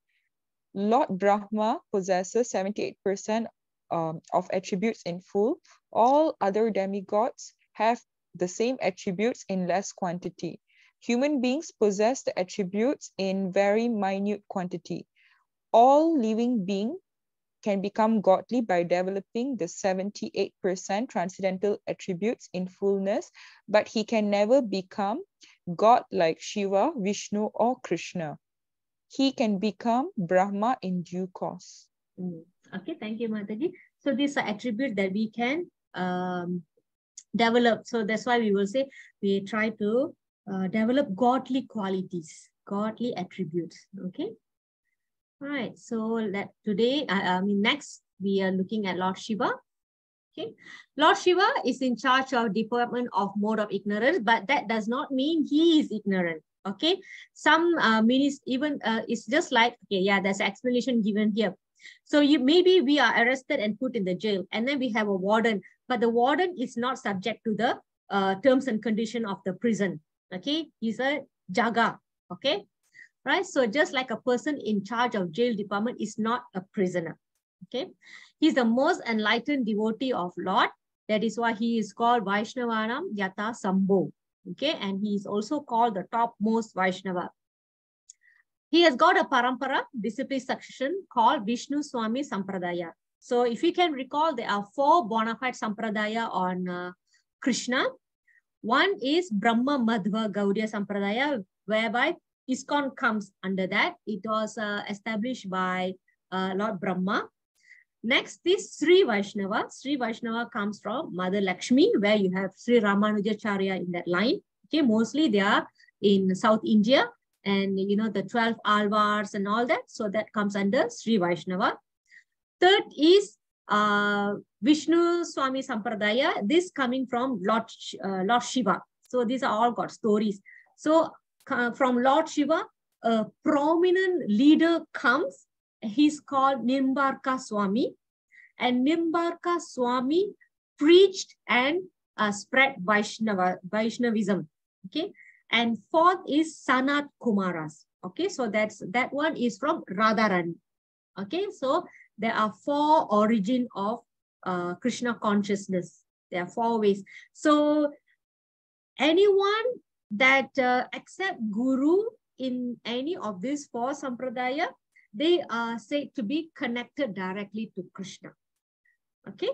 Lord Brahma possesses 78% of attributes in full. All other demigods have the same attributes in less quantity. Human beings possess the attributes in very minute quantity. All living beings can become godly by developing the 78% transcendental attributes in fullness, but he can never become God like Shiva, Vishnu, or Krishna. He can become Brahma in due course. Okay, thank you, Mataji. So these are attributes that we can develop. So that's why we will say we try to develop godly qualities, godly attributes. Okay. All right, so that today, next we are looking at Lord Shiva. Okay, Lord Shiva is in charge of department of mode of ignorance, but that does not mean he is ignorant. Okay, some means even it's just like, okay, yeah, there's an explanation given here. So maybe we are arrested and put in the jail, and then we have a warden, but the warden is not subject to the terms and condition of the prison. Okay, he's a jaga. Okay. Right, so just like a person in charge of jail department is not a prisoner. Okay, he's the most enlightened devotee of Lord. That is why he is called Vaishnavanam Yata Sambho. Okay, and he is also called the topmost Vaishnava. He has got a parampara, disciplic succession called Vishnu Swami Sampradaya. So if you can recall, there are 4 bona fide Sampradaya on Krishna. One is Brahma Madhva Gaudiya Sampradaya, whereby ISKCON comes under that. It was established by Lord Brahma. Next is Sri Vaishnava. Sri Vaishnava comes from Mother Lakshmi, where you have Sri Ramanujacharya in that line. Okay, mostly they are in South India, and you know the 12 Alvars and all that. So that comes under Sri Vaishnava. Third is Vishnu Swami Sampradaya. This coming from Lord Shiva. So these are all got stories. So from Lord Shiva, a prominent leader comes. He's called Nimbarka Swami. And Nimbarka Swami preached and spread Vaishnavism. Okay. And fourth is Sanat Kumaras. Okay. So that one is from Radharani. Okay. So there are 4 origin of Krishna consciousness. There are 4 ways. So anyone that accept Guru in any of these 4 sampradaya, they are said to be connected directly to Krishna. Okay.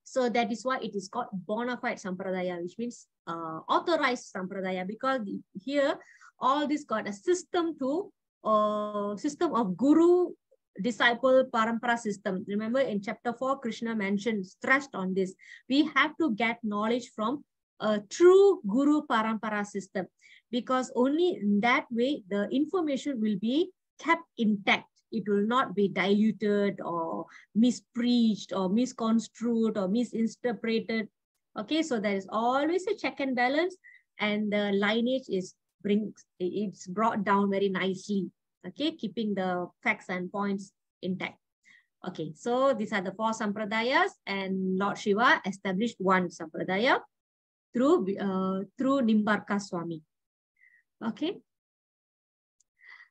So that is why it is called bona fide sampradaya, which means authorized sampradaya, because here all this got a system to system of guru disciple parampara system. Remember in chapter 4, Krishna mentioned, stressed on this. We have to get knowledge from a true guru parampara system, because only in that way the information will be kept intact. It will not be diluted or mispreached or misconstrued or misinterpreted. Okay, so there is always a check and balance, and the lineage is it's brought down very nicely. Okay, keeping the facts and points intact. Okay, so these are the 4 sampradayas, and Lord Shiva established one sampradaya through Nimbarka Swami. Okay.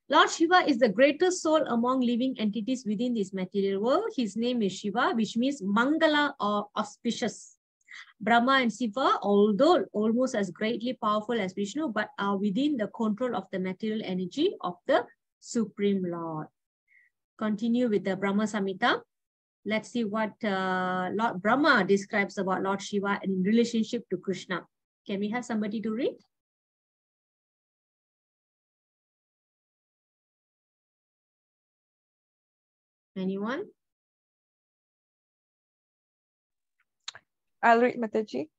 Lord Shiva is the greatest soul among living entities within this material world. His name is Shiva, which means Mangala or auspicious. Brahma and Shiva, although almost as greatly powerful as Vishnu, but are within the control of the material energy of the Supreme Lord. Continue with the Brahma Samhita. Let's see what Lord Brahma describes about Lord Shiva in relationship to Krishna. Can we have somebody to read? Anyone? I'll read, Mataji.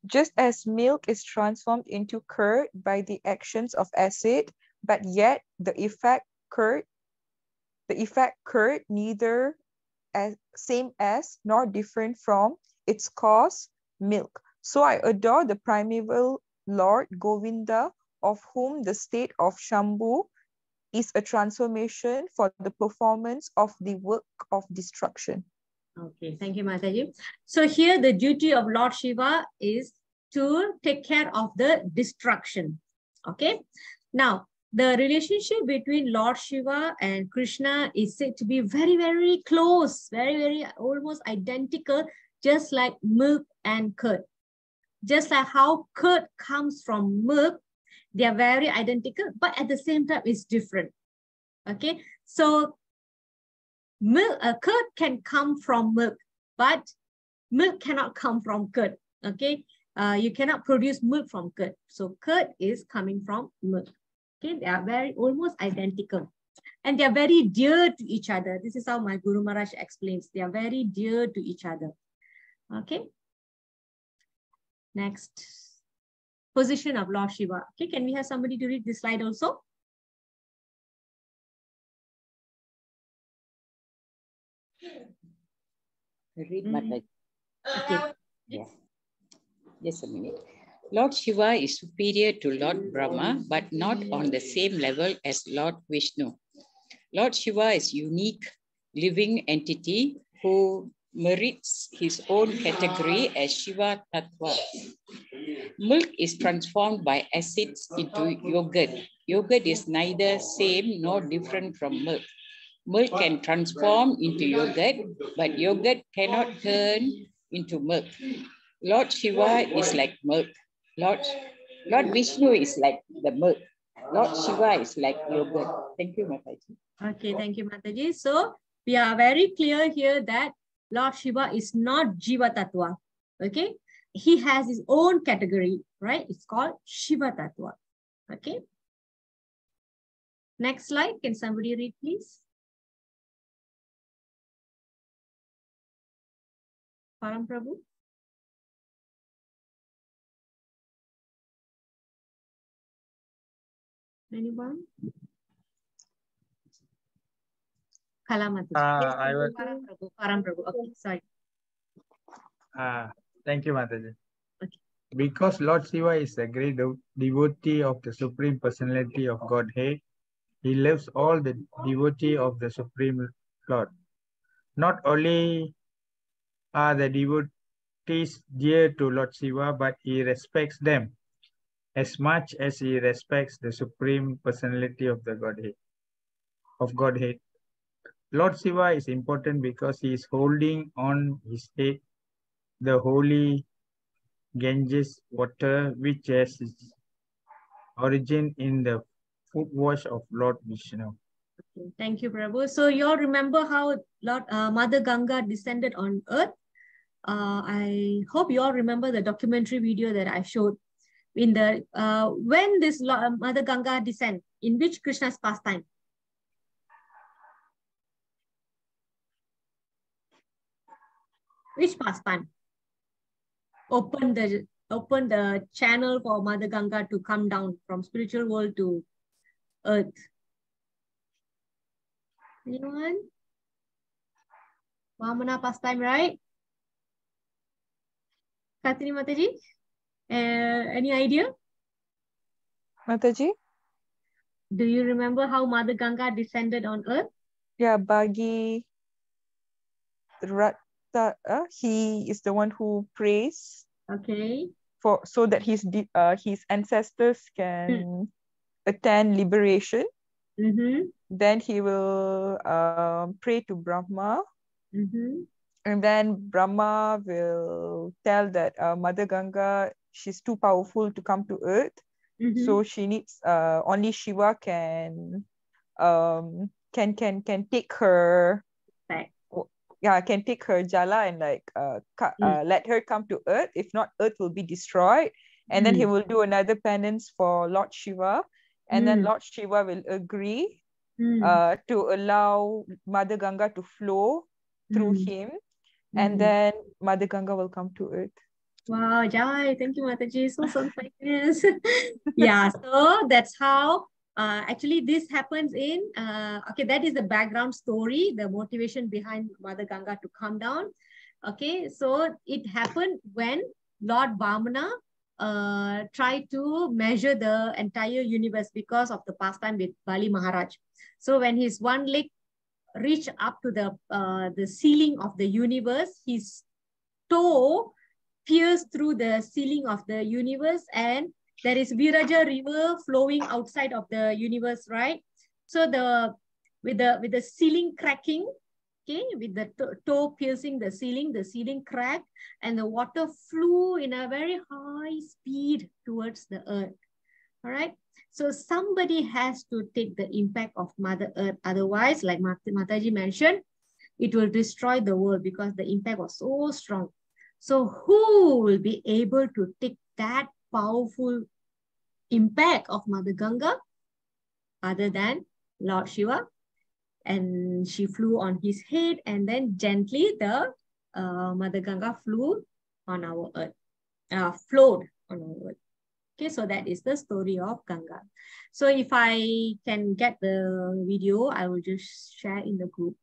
Just as milk is transformed into curd by the actions of acid, but yet the effect curd neither as same as nor different from its cause, milk. So I adore the primeval Lord Govinda, of whom the state of Shambhu is a transformation for the performance of the work of destruction. Okay, thank you, Mataji. So here the duty of Lord Shiva is to take care of the destruction. Okay. Now, the relationship between Lord Shiva and Krishna is said to be very, very close, very, very almost identical, just like milk and curd. Just like how curd comes from milk, they are very identical, but at the same time, it's different. Okay. So curd can come from milk, but milk cannot come from curd. Okay, you cannot produce milk from curd. So curd is coming from milk. Okay, they are very almost identical, and they are very dear to each other. This is how my Guru Maharaj explains. They are very dear to each other. Okay. Next, position of Lord Shiva. Okay, can we have somebody to read this slide also? Read Mataji. Okay. Yeah. Just a minute. Lord Shiva is superior to Lord Brahma, but not on the same level as Lord Vishnu. Lord Shiva is unique living entity who merits his own category as Shiva Tattva. Milk is transformed by acids into yogurt. Yogurt is neither same nor different from milk. Milk can transform into yogurt, but yogurt cannot turn into milk. Lord Shiva is like milk. Lord Vishnu is like the milk. Lord Shiva is like yogurt. Thank you, Mataji. Okay, thank you, Mataji. So we are very clear here that Lord Shiva is not Jiva Tattva. Okay, he has his own category, right? It's called Shiva Tattva. Okay. Next slide. Can somebody read, please? Param Prabhu. Anyone? Kalamati. I was. Param Prabhu. Okay, sorry. Thank you, Mataji. Okay. Because Lord Shiva is a great devotee of the Supreme Personality of Godhead, he loves all the devotee of the Supreme Lord. Not only are the devotees dear to Lord Shiva, but he respects them as much as he respects the Supreme Personality of the Godhead. Lord Shiva is important because he is holding on his head the holy Ganges water, which has its origin in the foot wash of Lord Vishnu. Okay, thank you, Prabhu. So you all remember how Mother Ganga descended on earth? I hope you all remember the documentary video that I showed in the when this Mother Ganga descend, in which Krishna's pastime? Which pastime? Open the channel for Mother Ganga to come down from spiritual world to earth. Anyone? Vamana pastime, right? Katrini Mataji? Any idea? Mataji? Do you remember how Mother Ganga descended on earth? Yeah, Bagi Ratta, he is the one who prays. Okay. So that his ancestors can attain liberation. Then he will pray to Brahma. And then Brahma will tell that Mother Ganga, she's too powerful to come to earth. So she needs only Shiva can take her. Right. Yeah, can take her jala and like let her come to earth. If not, earth will be destroyed. And then he will do another penance for Lord Shiva. And then Lord Shiva will agree to allow Mother Ganga to flow through him. And then Mother Ganga will come to earth. Wow, Jai, thank you, Mataji. So nice. Yeah, so that's how actually this happens in, okay, that is the background story, the motivation behind Mother Ganga to come down. Okay, so it happened when Lord Vamana tried to measure the entire universe because of the pastime with Bali Maharaj. So when his one leg reached up to the ceiling of the universe, his toe pierced through the ceiling of the universe, and there is Viraja river flowing outside of the universe, right? So with the ceiling cracking, okay, with the toe piercing the ceiling cracked, and the water flew in a very high speed towards the earth. All right. So somebody has to take the impact of Mother Earth. Otherwise, like Mataji mentioned, it will destroy the world because the impact was so strong. So who will be able to take that powerful impact of Mother Ganga other than Lord Shiva? And she flew on his head, and then gently the Mother Ganga flew on our earth, flowed on our earth. Okay, so that is the story of Ganga. So if I can get the video, I will just share in the group.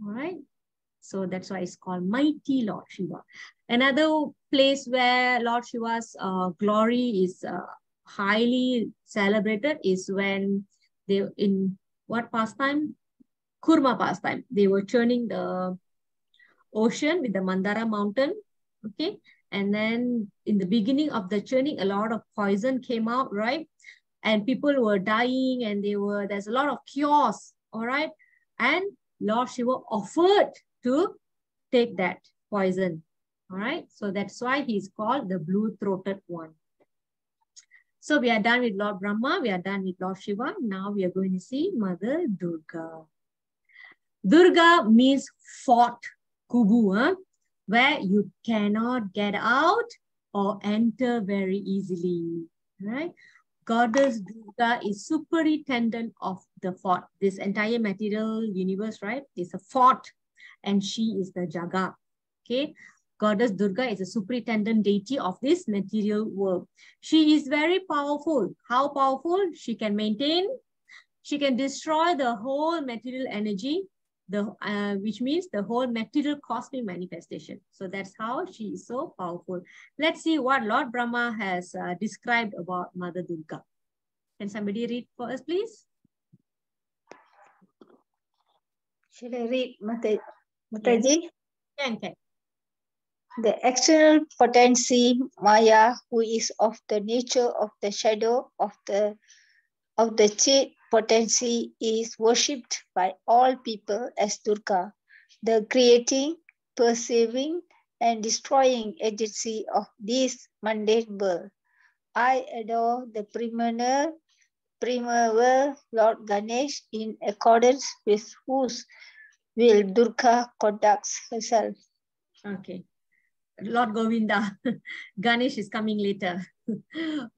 All right. So that's why it's called Mighty Lord Shiva. Another place where Lord Shiva's glory is highly celebrated is when they, in what pastime? Kurma pastime. They were churning the ocean with the Mandara mountain. Okay. And then in the beginning of the churning, a lot of poison came out, right? And people were dying, and there's a lot of chaos. All right. And Lord Shiva offered to take that poison. All right. So that's why he's called the blue-throated one. So we are done with Lord Brahma. We are done with Lord Shiva. Now we are going to see Mother Durga. Durga means fort, kubu, where you cannot get out or enter very easily. Right? Goddess Durga is superintendent of the fort. This entire material universe, right, is a fort, and she is the Jaga. Okay, Goddess Durga is a superintendent deity of this material world. She is very powerful. How powerful? She can maintain, she can destroy the whole material energy, which means the whole material cosmic manifestation. So that's how she is so powerful. Let's see what Lord Brahma has described about Mother Durga. Can somebody read for us, please? Shall I read, Mataji? Yes. Can. The external potency, Maya, who is of the nature of the shadow of the Chit potency, is worshipped by all people as Durga, the creating, perceiving, and destroying agency of this mundane world. I adore the preeminent primeval Lord Ganesh, in accordance with whose will Durga conducts herself. Okay. Lord Govinda. Ganesh is coming later.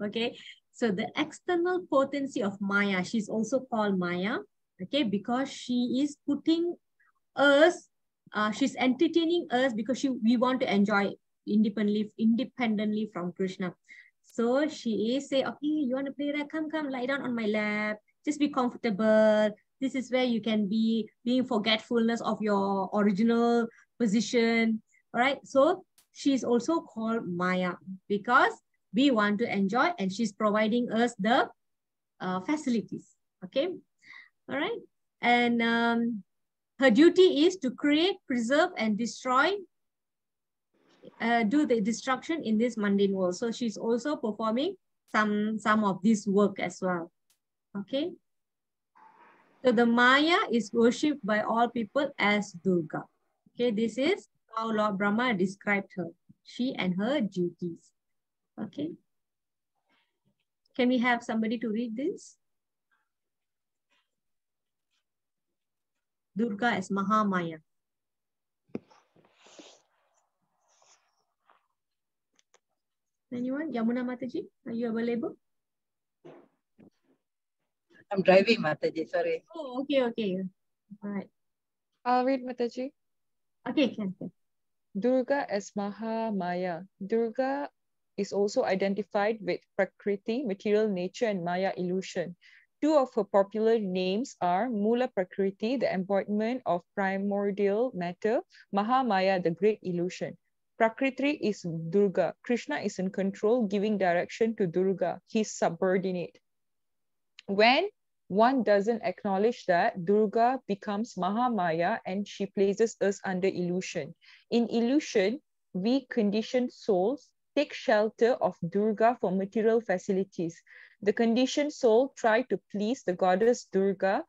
Okay. So the external potency of Maya, she's also called Maya. Okay. Because she is putting us, she's entertaining us because we want to enjoy independently from Krishna. So she is say, okay, you want to play that? Come, lie down on my lap. Just be comfortable. This is where you can be being forgetfulness of your original position. All right. So she's also called Maya because we want to enjoy and she's providing us the facilities. Okay. All right. And her duty is to create, preserve, and destroy, do the destruction in this mundane world. So she's also performing some of this work as well. Okay. So the Maya is worshipped by all people as Durga. Okay, this is how Lord Brahma described her. She and her duties. Okay. Can we have somebody to read this? Durga as Mahamaya. Anyone? Yamuna Mataji, are you available? I'm driving, Mataji, sorry. Oh, okay. All right. I'll read, Mataji. Okay, can. Durga as Mahamaya. Durga is also identified with Prakriti, material nature, and Maya, illusion. Two of her popular names are Mula Prakriti, the embodiment of primordial matter, Mahamaya, the great illusion. Prakriti is Durga. Krishna is in control, giving direction to Durga, his subordinate. When one doesn't acknowledge that, Durga becomes Mahamaya and she places us under illusion. In illusion, we conditioned souls take shelter of Durga for material facilities. The conditioned soul tries to please the goddess Durga,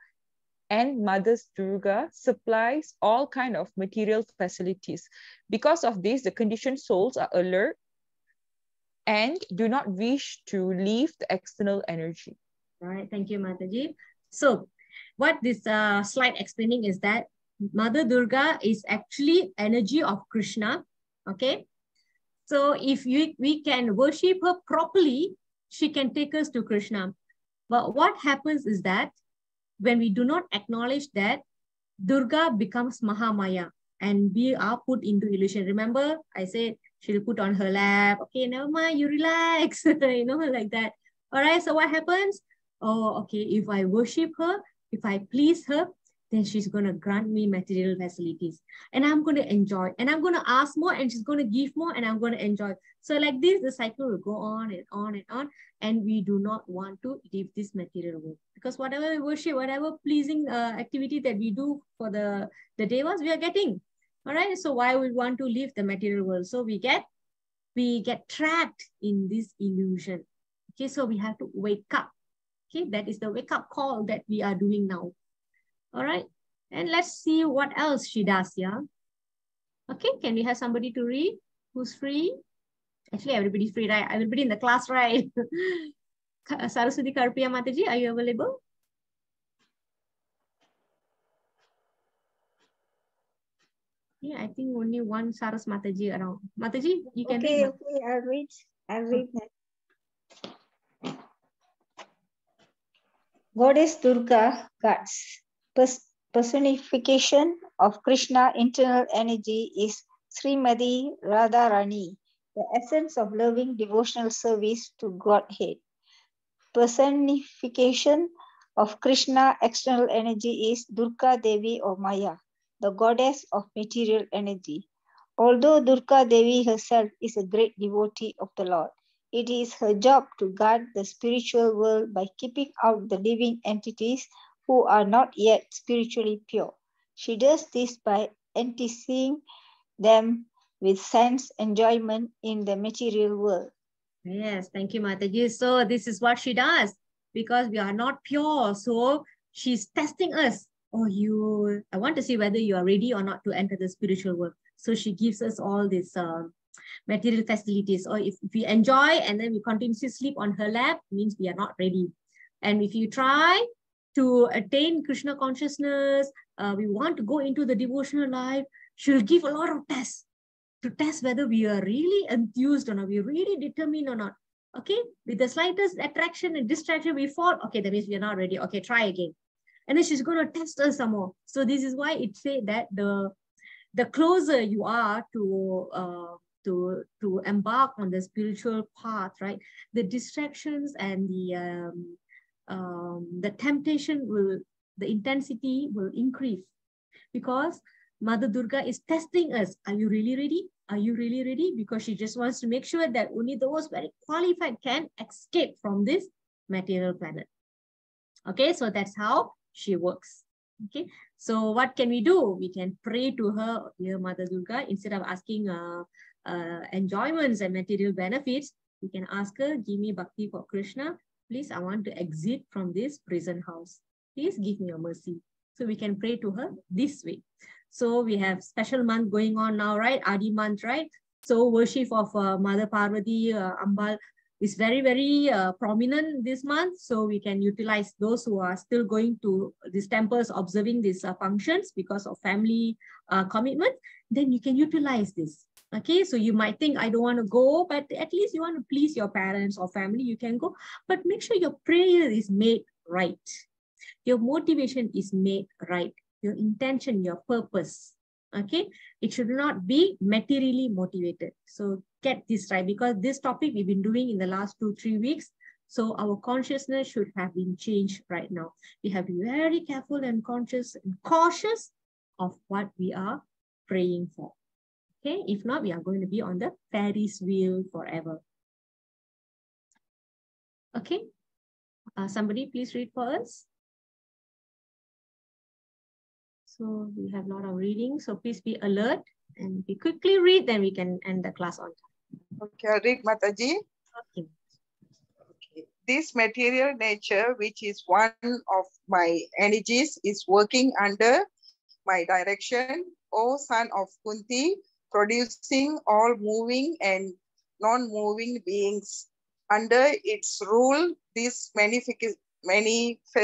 and Mother Durga supplies all kinds of material facilities. Because of this, the conditioned souls are alert and do not wish to leave the external energy. All right, thank you, Mataji. So what this slide explaining is that Mother Durga is actually energy of Krishna. Okay. So if we can worship her properly, she can take us to Krishna. But what happens is that when we do not acknowledge that, Durga becomes Mahamaya and we are put into illusion. Remember, I said she'll put on her lap. Okay, never mind, you relax. You know, like that. All right, so what happens? Oh, okay, if I worship her, if I please her, then she's going to grant me material facilities and I'm going to enjoy and I'm going to ask more and she's going to give more and I'm going to enjoy. So like this, the cycle will go on and on and on. And we do not want to leave this material world because whatever we worship, whatever pleasing activity that we do for the devas, we are getting. All right. So why we want to leave the material world? So we get trapped in this illusion. Okay. So we have to wake up. Okay. That is the wake up call that we are doing now. All right. And let's see what else she does, yeah. Okay, can we have somebody to read? Who's free? Actually, everybody's free, right? Everybody in the class, right? Saraswati Karpiya Mataji, are you available? Yeah, I think only one Saras Mataji around. Mataji, you can read. Okay, I'll read that. Goddess Durga, God's personification of Krishna internal energy is Srimati Radharani, the essence of loving devotional service to Godhead. Personification of Krishna external energy is Durga Devi or Maya, the goddess of material energy. Although Durga Devi herself is a great devotee of the Lord, it is her job to guard the spiritual world by keeping out the living entities who are not yet spiritually pure. She does this by enticing them with sense enjoyment in the material world. Yes, thank you, Mataji. So this is what she does because we are not pure. So she's testing us. Oh, I want to see whether you are ready or not to enter the spiritual world. So she gives us all these material facilities. Or if we enjoy and then we continuously sleep on her lap, means we are not ready. And if you try to attain Krishna consciousness, we want to go into the devotional life, she'll give a lot of tests to test whether we are really enthused or not, we're really determined or not. Okay, with the slightest attraction and distraction, we fall. Okay, that means we are not ready. Okay, try again. And then she's going to test us some more. So this is why it said that the closer you are to embark on the spiritual path, right, the distractions and the temptation will, the intensity will increase, because Mother Durga is testing us. Are you really ready? Are you really ready? Because she just wants to make sure that only those very qualified can escape from this material planet. Okay, so that's how she works. Okay, so what can we do? We can pray to her, dear Mother Durga, instead of asking enjoyments and material benefits. We can ask her, give me bhakti for Krishna. Please, I want to exit from this prison house. Please give me your mercy. So we can pray to her this way. So we have special month going on now, right? Adi month, right? So worship of Mother Parvati, Ambal is very, very prominent this month. So we can utilize those who are still going to these temples, observing these functions because of family commitment. Then you can utilize this. Okay, so you might think, I don't want to go, but at least you want to please your parents or family, you can go. But make sure your prayer is made right. Your motivation is made right. Your intention, your purpose. Okay, it should not be materially motivated. So get this right, because this topic we've been doing in the last 2-3 weeks. So our consciousness should have been changed right now. We have to be very careful and conscious and cautious of what we are praying for. Okay, if not, we are going to be on the Ferris wheel forever. Okay, somebody please read for us. So we have a lot of reading, so please be alert, and if we quickly read, then we can end the class on time. Okay, I'll read, Mataji. Okay. Okay. This material nature, which is one of my energies, is working under my direction, O son of Kunti, producing all moving and non-moving beings. Under its rule, this manifestation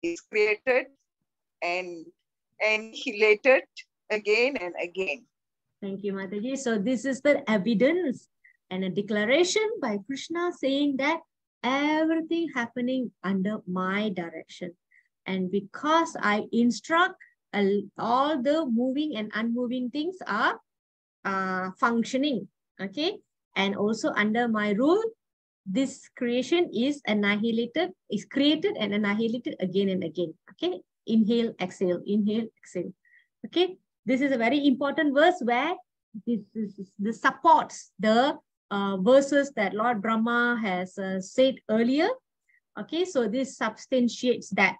is created and annihilated again and again. Thank you, Mataji. So this is the evidence and a declaration by Krishna saying that everything happening under my direction. And because I instruct, all the moving and unmoving things are functioning. Okay. And also under my rule, this creation is annihilated, is created and annihilated again and again. Okay. Inhale, exhale, inhale, exhale. Okay. This is a very important verse where this supports the verses that Lord Brahma has said earlier. Okay. So this substantiates that.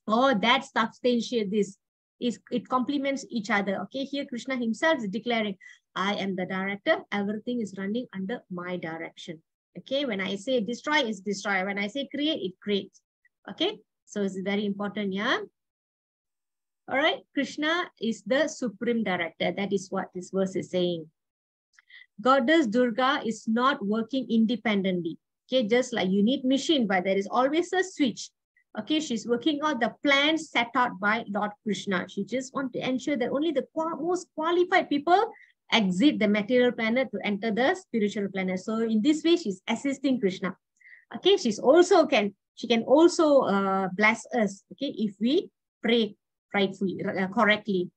Or that substantiates this. It complements each other. Okay, here Krishna himself is declaring, I am the director, everything is running under my direction. Okay, when I say destroy, it's destroy. When I say create, it creates. Okay, so it's very important, yeah. All right, Krishna is the supreme director. That is what this verse is saying. Goddess Durga is not working independently. Okay, just like you need machine, but there is always a switch. Okay, she's working out the plan set out by Lord Krishna. She just wants to ensure that only the most qualified people exit the material planet to enter the spiritual planet. So in this way, she's assisting Krishna. Okay, she can also bless us. Okay, if we pray rightfully, correctly.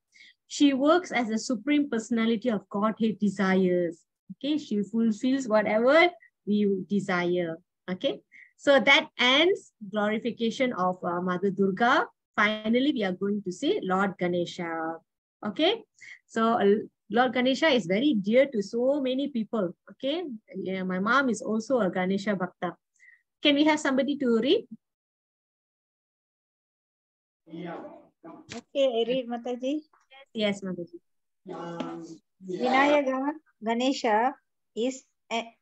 She works as the supreme personality of Godhead desires. Okay, she fulfills whatever we desire. Okay. So that ends glorification of Mother Durga. Finally, we are going to see Lord Ganesha. Okay, so Lord Ganesha is very dear to so many people. Okay, yeah, my mom is also a Ganesha Bhakta. Can we have somebody to read? Okay, I read, Mataji. Yes, Mataji. Vinayaga Ganesha is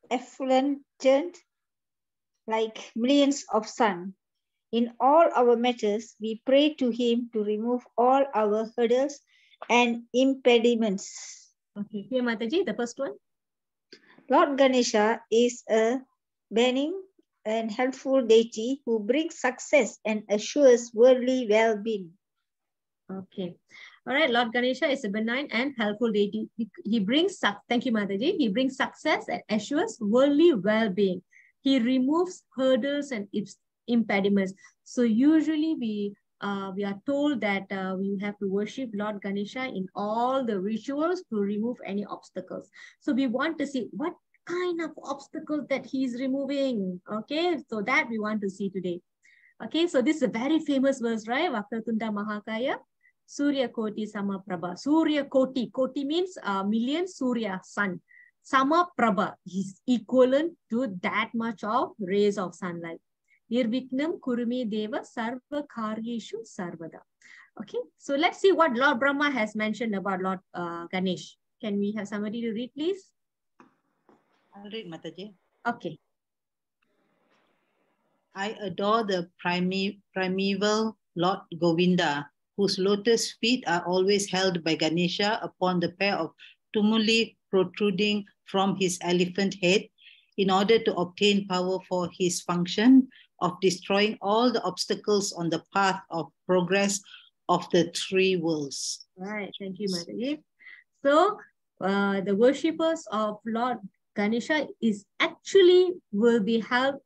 effulgent like millions of sun. In all our matters, we pray to him to remove all our hurdles and impediments. Okay, here Mataji, the first one. Lord Ganesha is a benign and helpful deity who brings success and assures worldly well-being. Okay. All right. Lord Ganesha is a benign and helpful deity. He brings, thank you, Mataji. He brings success and assures worldly well-being. He removes hurdles and impediments. So usually we are told that we have to worship Lord Ganesha in all the rituals to remove any obstacles. So we want to see what kind of obstacles that he is removing. Okay. So that we want to see today. Okay. So this is a very famous verse, right? Vakratunda Mahakaya. Surya Koti Samaprabha. Surya Koti. Koti means million. Surya, sun. Samaprabha is equivalent to that much of rays of sunlight. Nirviknam Kurumi Deva Sarva Karyeshu Sarvada. Okay, so let's see what Lord Brahma has mentioned about Lord Ganesh. Can we have somebody to read, please? I'll read, Mataji. Okay. I adore the primeval Lord Govinda, whose lotus feet are always held by Ganesha upon the pair of tumuli protruding from his elephant head, in order to obtain power for his function of destroying all the obstacles on the path of progress of the three worlds. Right, thank you, Mataji. So, the worshippers of Lord Ganesha is actually will be helped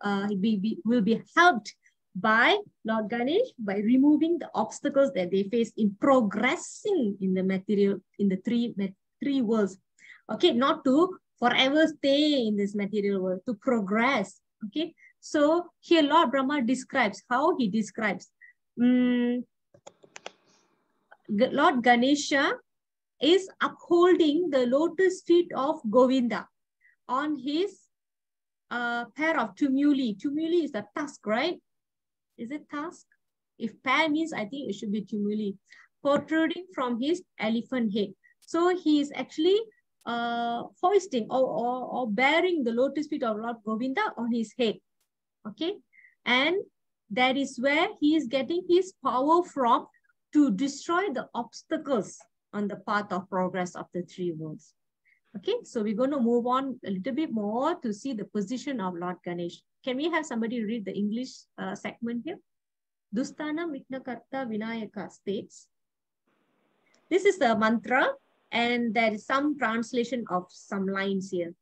by Lord Ganesh by removing the obstacles that they face in progressing in the material, in the three worlds. Okay, not to forever stay in this material world, to progress. Okay, so here Lord Brahma describes how he describes. Lord Ganesha is upholding the lotus feet of Govinda on his pair of tumuli. Tumuli is a tusk, right? Is it tusk? If pair means, I think it should be tumuli, protruding from his elephant head. So he is actually hoisting or bearing the lotus feet of Lord Govinda on his head. Okay, and that is where he is getting his power from to destroy the obstacles on the path of progress of the three worlds. Okay, so we're going to move on a little bit more to see the position of Lord Ganesh. Can we have somebody read the English segment here? Dustana Miknakarta Vinayaka states. This is the mantra, and there is some translation of some lines here.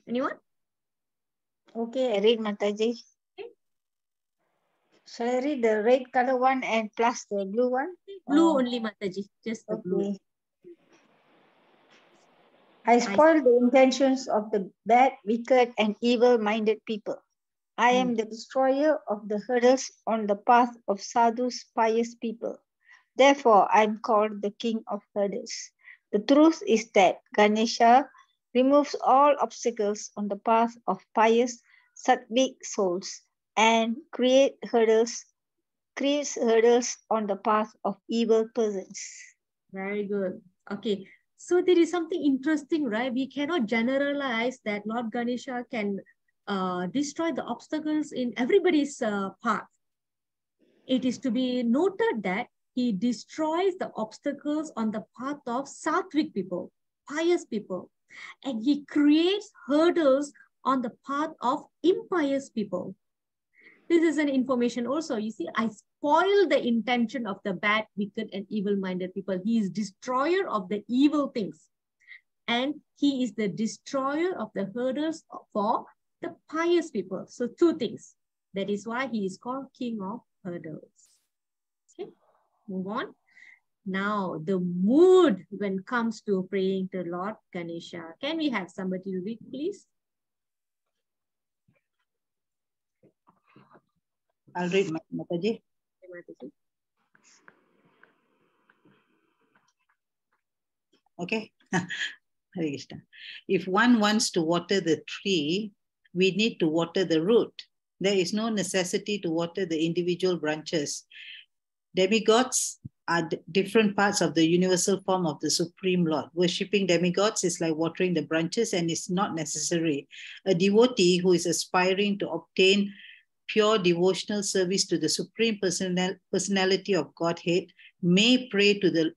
Anyone? Okay, I read, Mataji. Okay. Shall I read the red color one and plus the blue one? Blue only, Mataji. Just the blue. I spoil the intentions of the bad, wicked, and evil-minded people. I am the destroyer of the hurdles on the path of sadhus, pious people. Therefore, I am called the king of hurdles. The truth is that Ganesha removes all obstacles on the path of pious, sattvic souls and creates hurdles on the path of evil persons. Very good. Okay. So there is something interesting, right? We cannot generalize that Lord Ganesha can destroy the obstacles in everybody's path. It is to be noted that he destroys the obstacles on the path of sattvic people, pious people, and he creates hurdles on the path of impious people. This is an information also. You see, I spoil the intention of the bad, wicked, and evil-minded people. He is destroyer of the evil things. And he is the destroyer of the hurdles for the pious people. So two things. That is why he is called king of hurdles. Okay, move on. Now, the mood when it comes to praying to Lord Ganesha. Can we have somebody to read, please? I'll read, Mataji. Okay. Hare Krishna. If one wants to water the tree, we need to water the root. There is no necessity to water the individual branches. Demigods are different parts of the universal form of the Supreme Lord. Worshipping demigods is like watering the branches and is not necessary. A devotee who is aspiring to obtain pure devotional service to the Supreme Personality of Godhead may pray to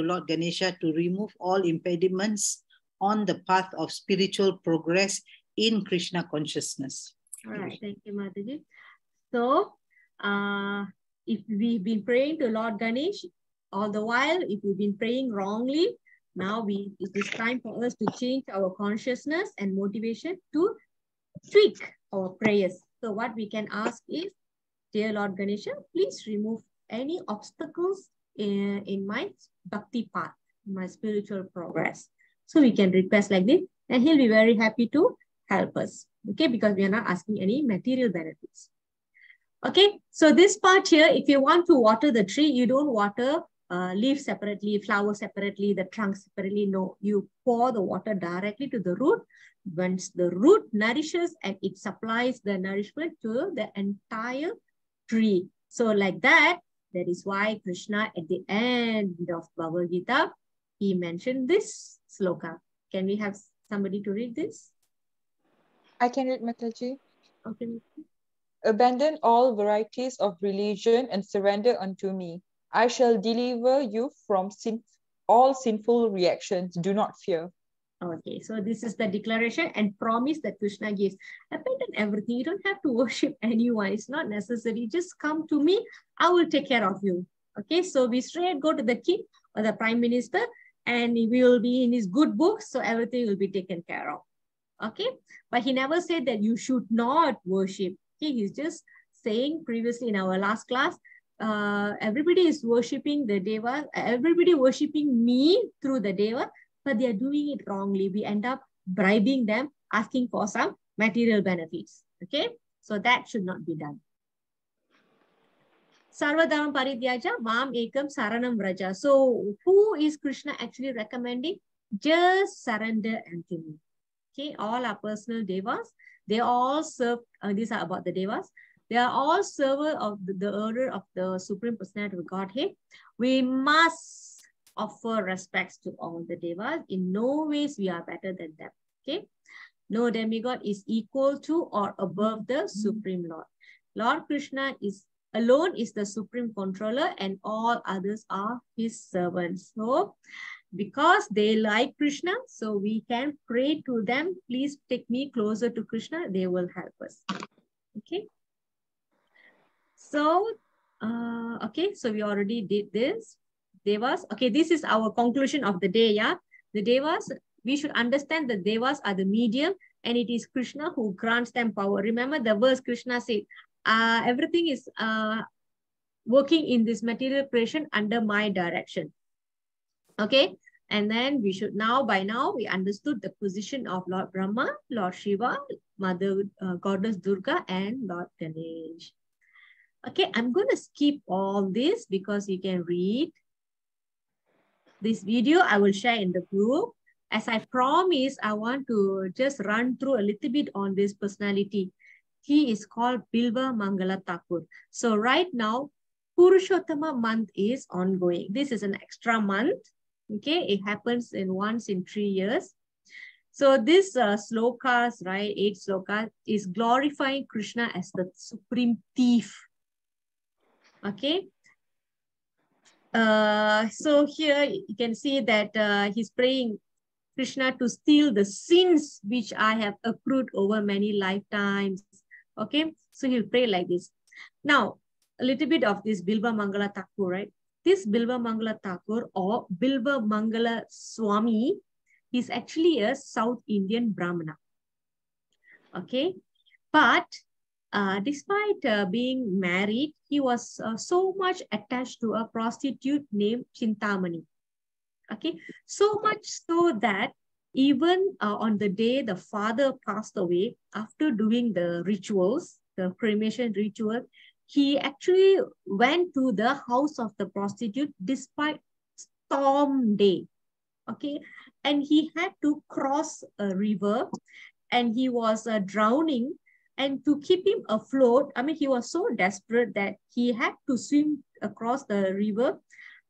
Lord Ganesha to remove all impediments on the path of spiritual progress in Krishna consciousness. All right, thank you, Mataji. So, if we've been praying to Lord Ganesh all the while, if we've been praying wrongly, now it is time for us to change our consciousness and motivation to tweak our prayers. So what we can ask is, dear Lord Ganesha, please remove any obstacles in my bhakti path, my spiritual progress. So we can request like this, and he'll be very happy to help us. Okay, because we are not asking any material benefits. Okay, so this part here, if you want to water the tree, you don't water leaves separately, flowers separately, the trunk separately. No, you pour the water directly to the root. Once the root nourishes and it supplies the nourishment to the entire tree. So like that is why Krishna at the end of Bhagavad Gita, he mentioned this sloka. Can we have somebody to read this? I can read, Mataji. Okay. Abandon all varieties of religion and surrender unto me. I shall deliver you from all sinful reactions. Do not fear. Okay, so this is the declaration and promise that Krishna gives. Abandon everything. You don't have to worship anyone. It's not necessary. Just come to me. I will take care of you. Okay, so we straight go to the king or the prime minister, and he will be in his good books. So everything will be taken care of. Okay, but he never said that you should not worship. Okay, he's just saying previously in our last class, everybody is worshipping the Deva, everybody worshipping me through the Deva, but they are doing it wrongly. We end up bribing them, asking for some material benefits. Okay, so that should not be done. Sarvadharma paridhyaja mam ekam saranam vraja. So who is Krishna actually recommending? Just surrender unto me. Okay, all our personal devas, they all serve, these are about the devas. They are all servers of the order of the Supreme Personality of Godhead. We must offer respects to all the devas. In no ways we are better than them. Okay, no demigod is equal to or above the Supreme Lord. Lord Krishna is alone is the supreme controller, and all others are his servants. So because they like Krishna, so we can pray to them, please take me closer to Krishna. They will help us. Okay. So, okay, so we already did this. Devas. Okay, this is our conclusion of the day. Yeah, the Devas, we should understand that Devas are the medium, and it is Krishna who grants them power. Remember the verse Krishna said, everything is working in this material creation under my direction. Okay, and then we should by now we understood the position of Lord Brahma, Lord Shiva, Mother Goddess Durga, and Lord Ganesh. Okay, I'm going to skip all this because you can read this video. I will share in the group. As I promised, I want to just run through a little bit on this personality. He is called Bilva Mangala Thakur. So right now, Purushottama month is ongoing. This is an extra month. Okay, it happens once in 3 years. So this slokas, right, 8 slokas, is glorifying Krishna as the supreme thief. Okay. So here you can see that he's praying Krishna to steal the sins which I have accrued over many lifetimes. Okay, so he'll pray like this. Now, a little bit of this Bilva Mangala Thakur, right? This Bilva Mangala Thakur or Bilva Mangala Swami is actually a South Indian Brahmana. Okay, but despite being married, he was so much attached to a prostitute named Chintamani. Okay, so much so that even on the day the father passed away, after doing the rituals, the cremation ritual, he actually went to the house of the prostitute despite storm day. Okay, and he had to cross a river, and he was drowning. And to keep him afloat, I mean, he was so desperate that he had to swim across the river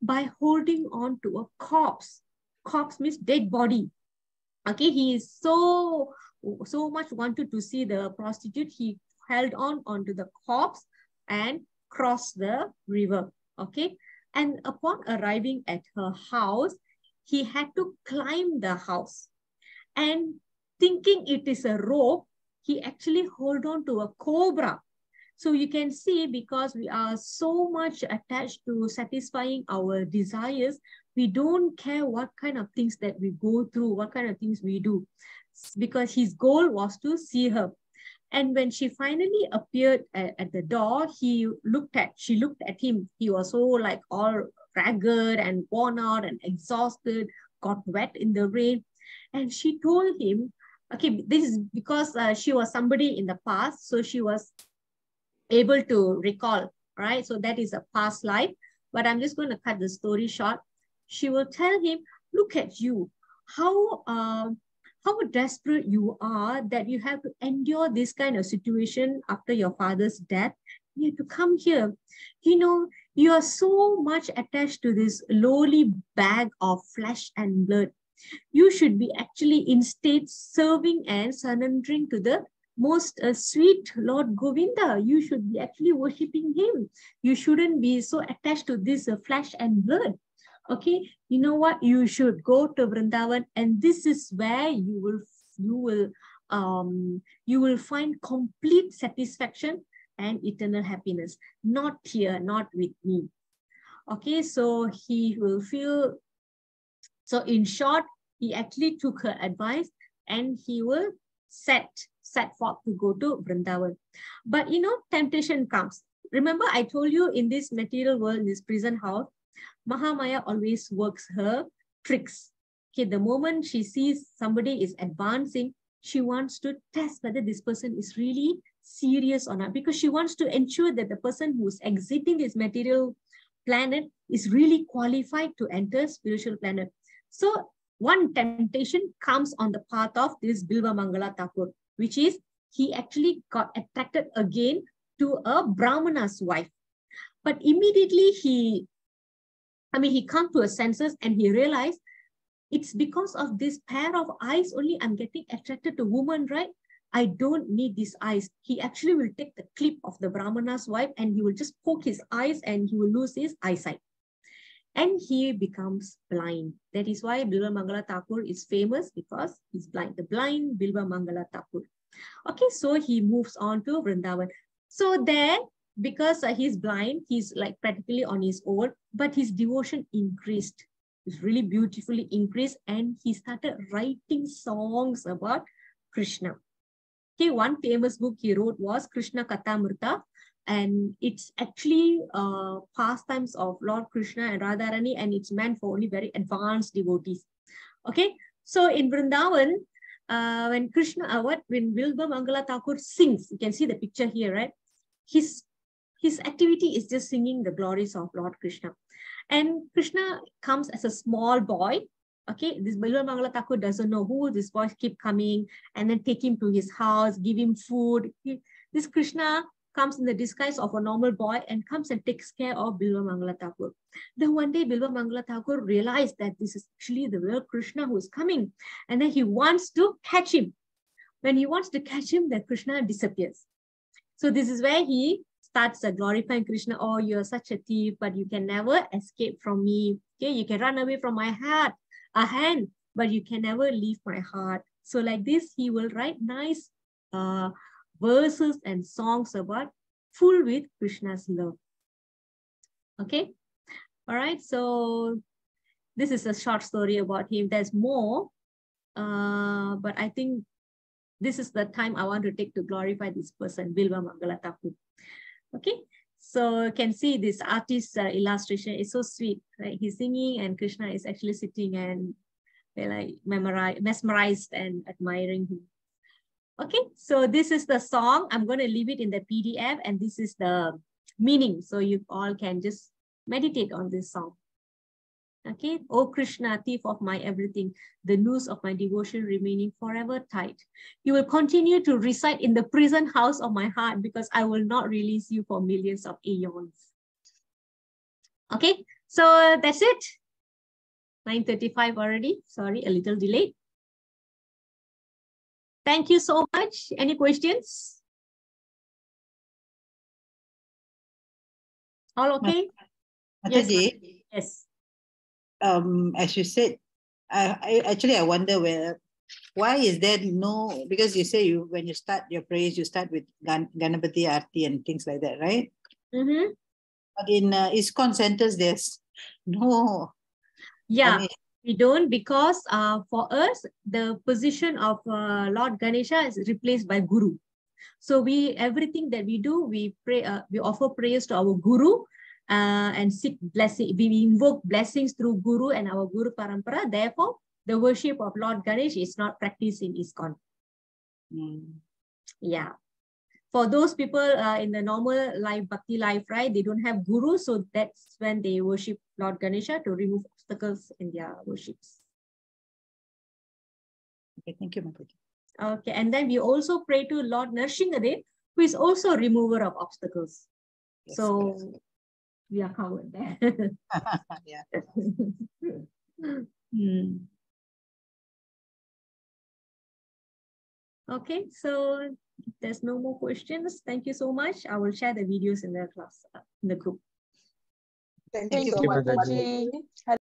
by holding on to a corpse. Corpse means dead body. Okay, he is so much wanted to see the prostitute. He held on onto the corpse and crossed the river. Okay, and upon arriving at her house, he had to climb the house. And thinking it is a rope, he actually hold on to a cobra. So you can see, because we are so much attached to satisfying our desires, we don't care what kind of things that we go through, what kind of things we do, because his goal was to see her. And when she finally appeared at the door, she looked at him. He was so like all ragged and worn out and exhausted, got wet in the rain. And she told him, okay, this is because she was somebody in the past, so she was able to recall, right? So that is a past life. But I'm just going to cut the story short. She will tell him, look at you, how desperate you are that you have to endure this kind of situation after your father's death. You have to come here. You know, you are so much attached to this lowly bag of flesh and blood. You should be actually instead serving and surrendering to the most sweet Lord Govinda. You should be actually worshipping him. You shouldn't be so attached to this flesh and blood. Okay, you know what? You should go to Vrindavan, and this is where you will find complete satisfaction and eternal happiness. Not here, not with me. Okay, so he will feel. So in short, he actually took her advice, and he will set forth to go to Vrindavan. But you know, temptation comes. Remember, I told you, in this material world, in this prison house, Mahamaya always works her tricks. Okay, the moment she sees somebody is advancing, she wants to test whether this person is really serious or not, because she wants to ensure that the person who is exiting this material planet is really qualified to enter spiritual planet. So one temptation comes on the path of this Bilva Mangala Thakur, which is he actually got attracted again to a Brahmana's wife. But immediately he comes to his senses, and he realized it's because of this pair of eyes only I'm getting attracted to women, right? I don't need these eyes. He actually will take the clip of the Brahmana's wife, and he will just poke his eyes, and he will lose his eyesight. And he becomes blind. That is why Bilva Mangala Thakur is famous, because he's blind. The blind Bilva Mangala Thakur. Okay, so he moves on to Vrindavan. So there, because he's blind, he's like practically on his own, but his devotion increased. It's really beautifully increased, and he started writing songs about Krishna. Okay, one famous book he wrote was Krishna Kathamrita, and it's actually pastimes of Lord Krishna and Radharani, and it's meant for only very advanced devotees. Okay, so in Vrindavan, when Bilva Mangala Thakur sings, you can see the picture here, right? His activity is just singing the glories of Lord Krishna. And Krishna comes as a small boy. Okay, this Bilva Mangala Thakur doesn't know who this boy keep coming, and then take him to his house, give him food. This Krishna comes in the disguise of a normal boy and comes and takes care of Bilva Mangala Thakur. Then one day Bilva Mangala Thakur realized that this is actually the real Krishna who is coming, and then he wants to catch him. When he wants to catch him, then Krishna disappears. So this is where he starts glorifying Krishna. Oh, you're such a thief, but you can never escape from me. Okay, you can run away from my hand, but you can never leave my heart. So like this, he will write nice verses and songs about full with Krishna's love. Okay, all right. So this is a short story about him. There's more, but I think this is the time I want to take to glorify this person, Bilva Mangala Thakur. Okay, so you can see this artist's illustration is so sweet, right? He's singing, and Krishna is actually sitting, and they're like mesmerized and admiring him. Okay, so this is the song. I'm going to leave it in the PDF, and this is the meaning, so you all can just meditate on this song. Okay, O Krishna, thief of my everything, the noose of my devotion remaining forever tight. You will continue to reside in the prison house of my heart, because I will not release you for millions of aeons. Okay, so that's it. 9:35 already. Sorry, a little delayed. Thank you so much. Any questions? All okay? Mataji, Yes. as you said, I wonder where Why is there no, because you say when you start your prayers, you start with Ganapati Aarti and things like that, right? Mm-hmm. But in ISKCON centers, there's no. Yeah, I mean, we don't, because for us, the position of Lord Ganesha is replaced by Guru. So everything that we do, we pray, we offer prayers to our Guru and seek blessing. We invoke blessings through Guru and our Guru Parampara. Therefore, the worship of Lord Ganesh is not practiced in ISKCON. Yeah. For those people in the normal life, Bhakti life, right, they don't have Guru. So that's when they worship Lord Ganesha to remove obstacles in their worships. Okay, thank you, Mataji. Okay, and then we also pray to Lord Narsinghadev, who is also a remover of obstacles. Yes, so yes. we are covered there. Yeah. Okay, so if there's no more questions, thank you so much. I will share the videos in the class, in the group. Thank Thank you you, so much, Mataji. Mataji.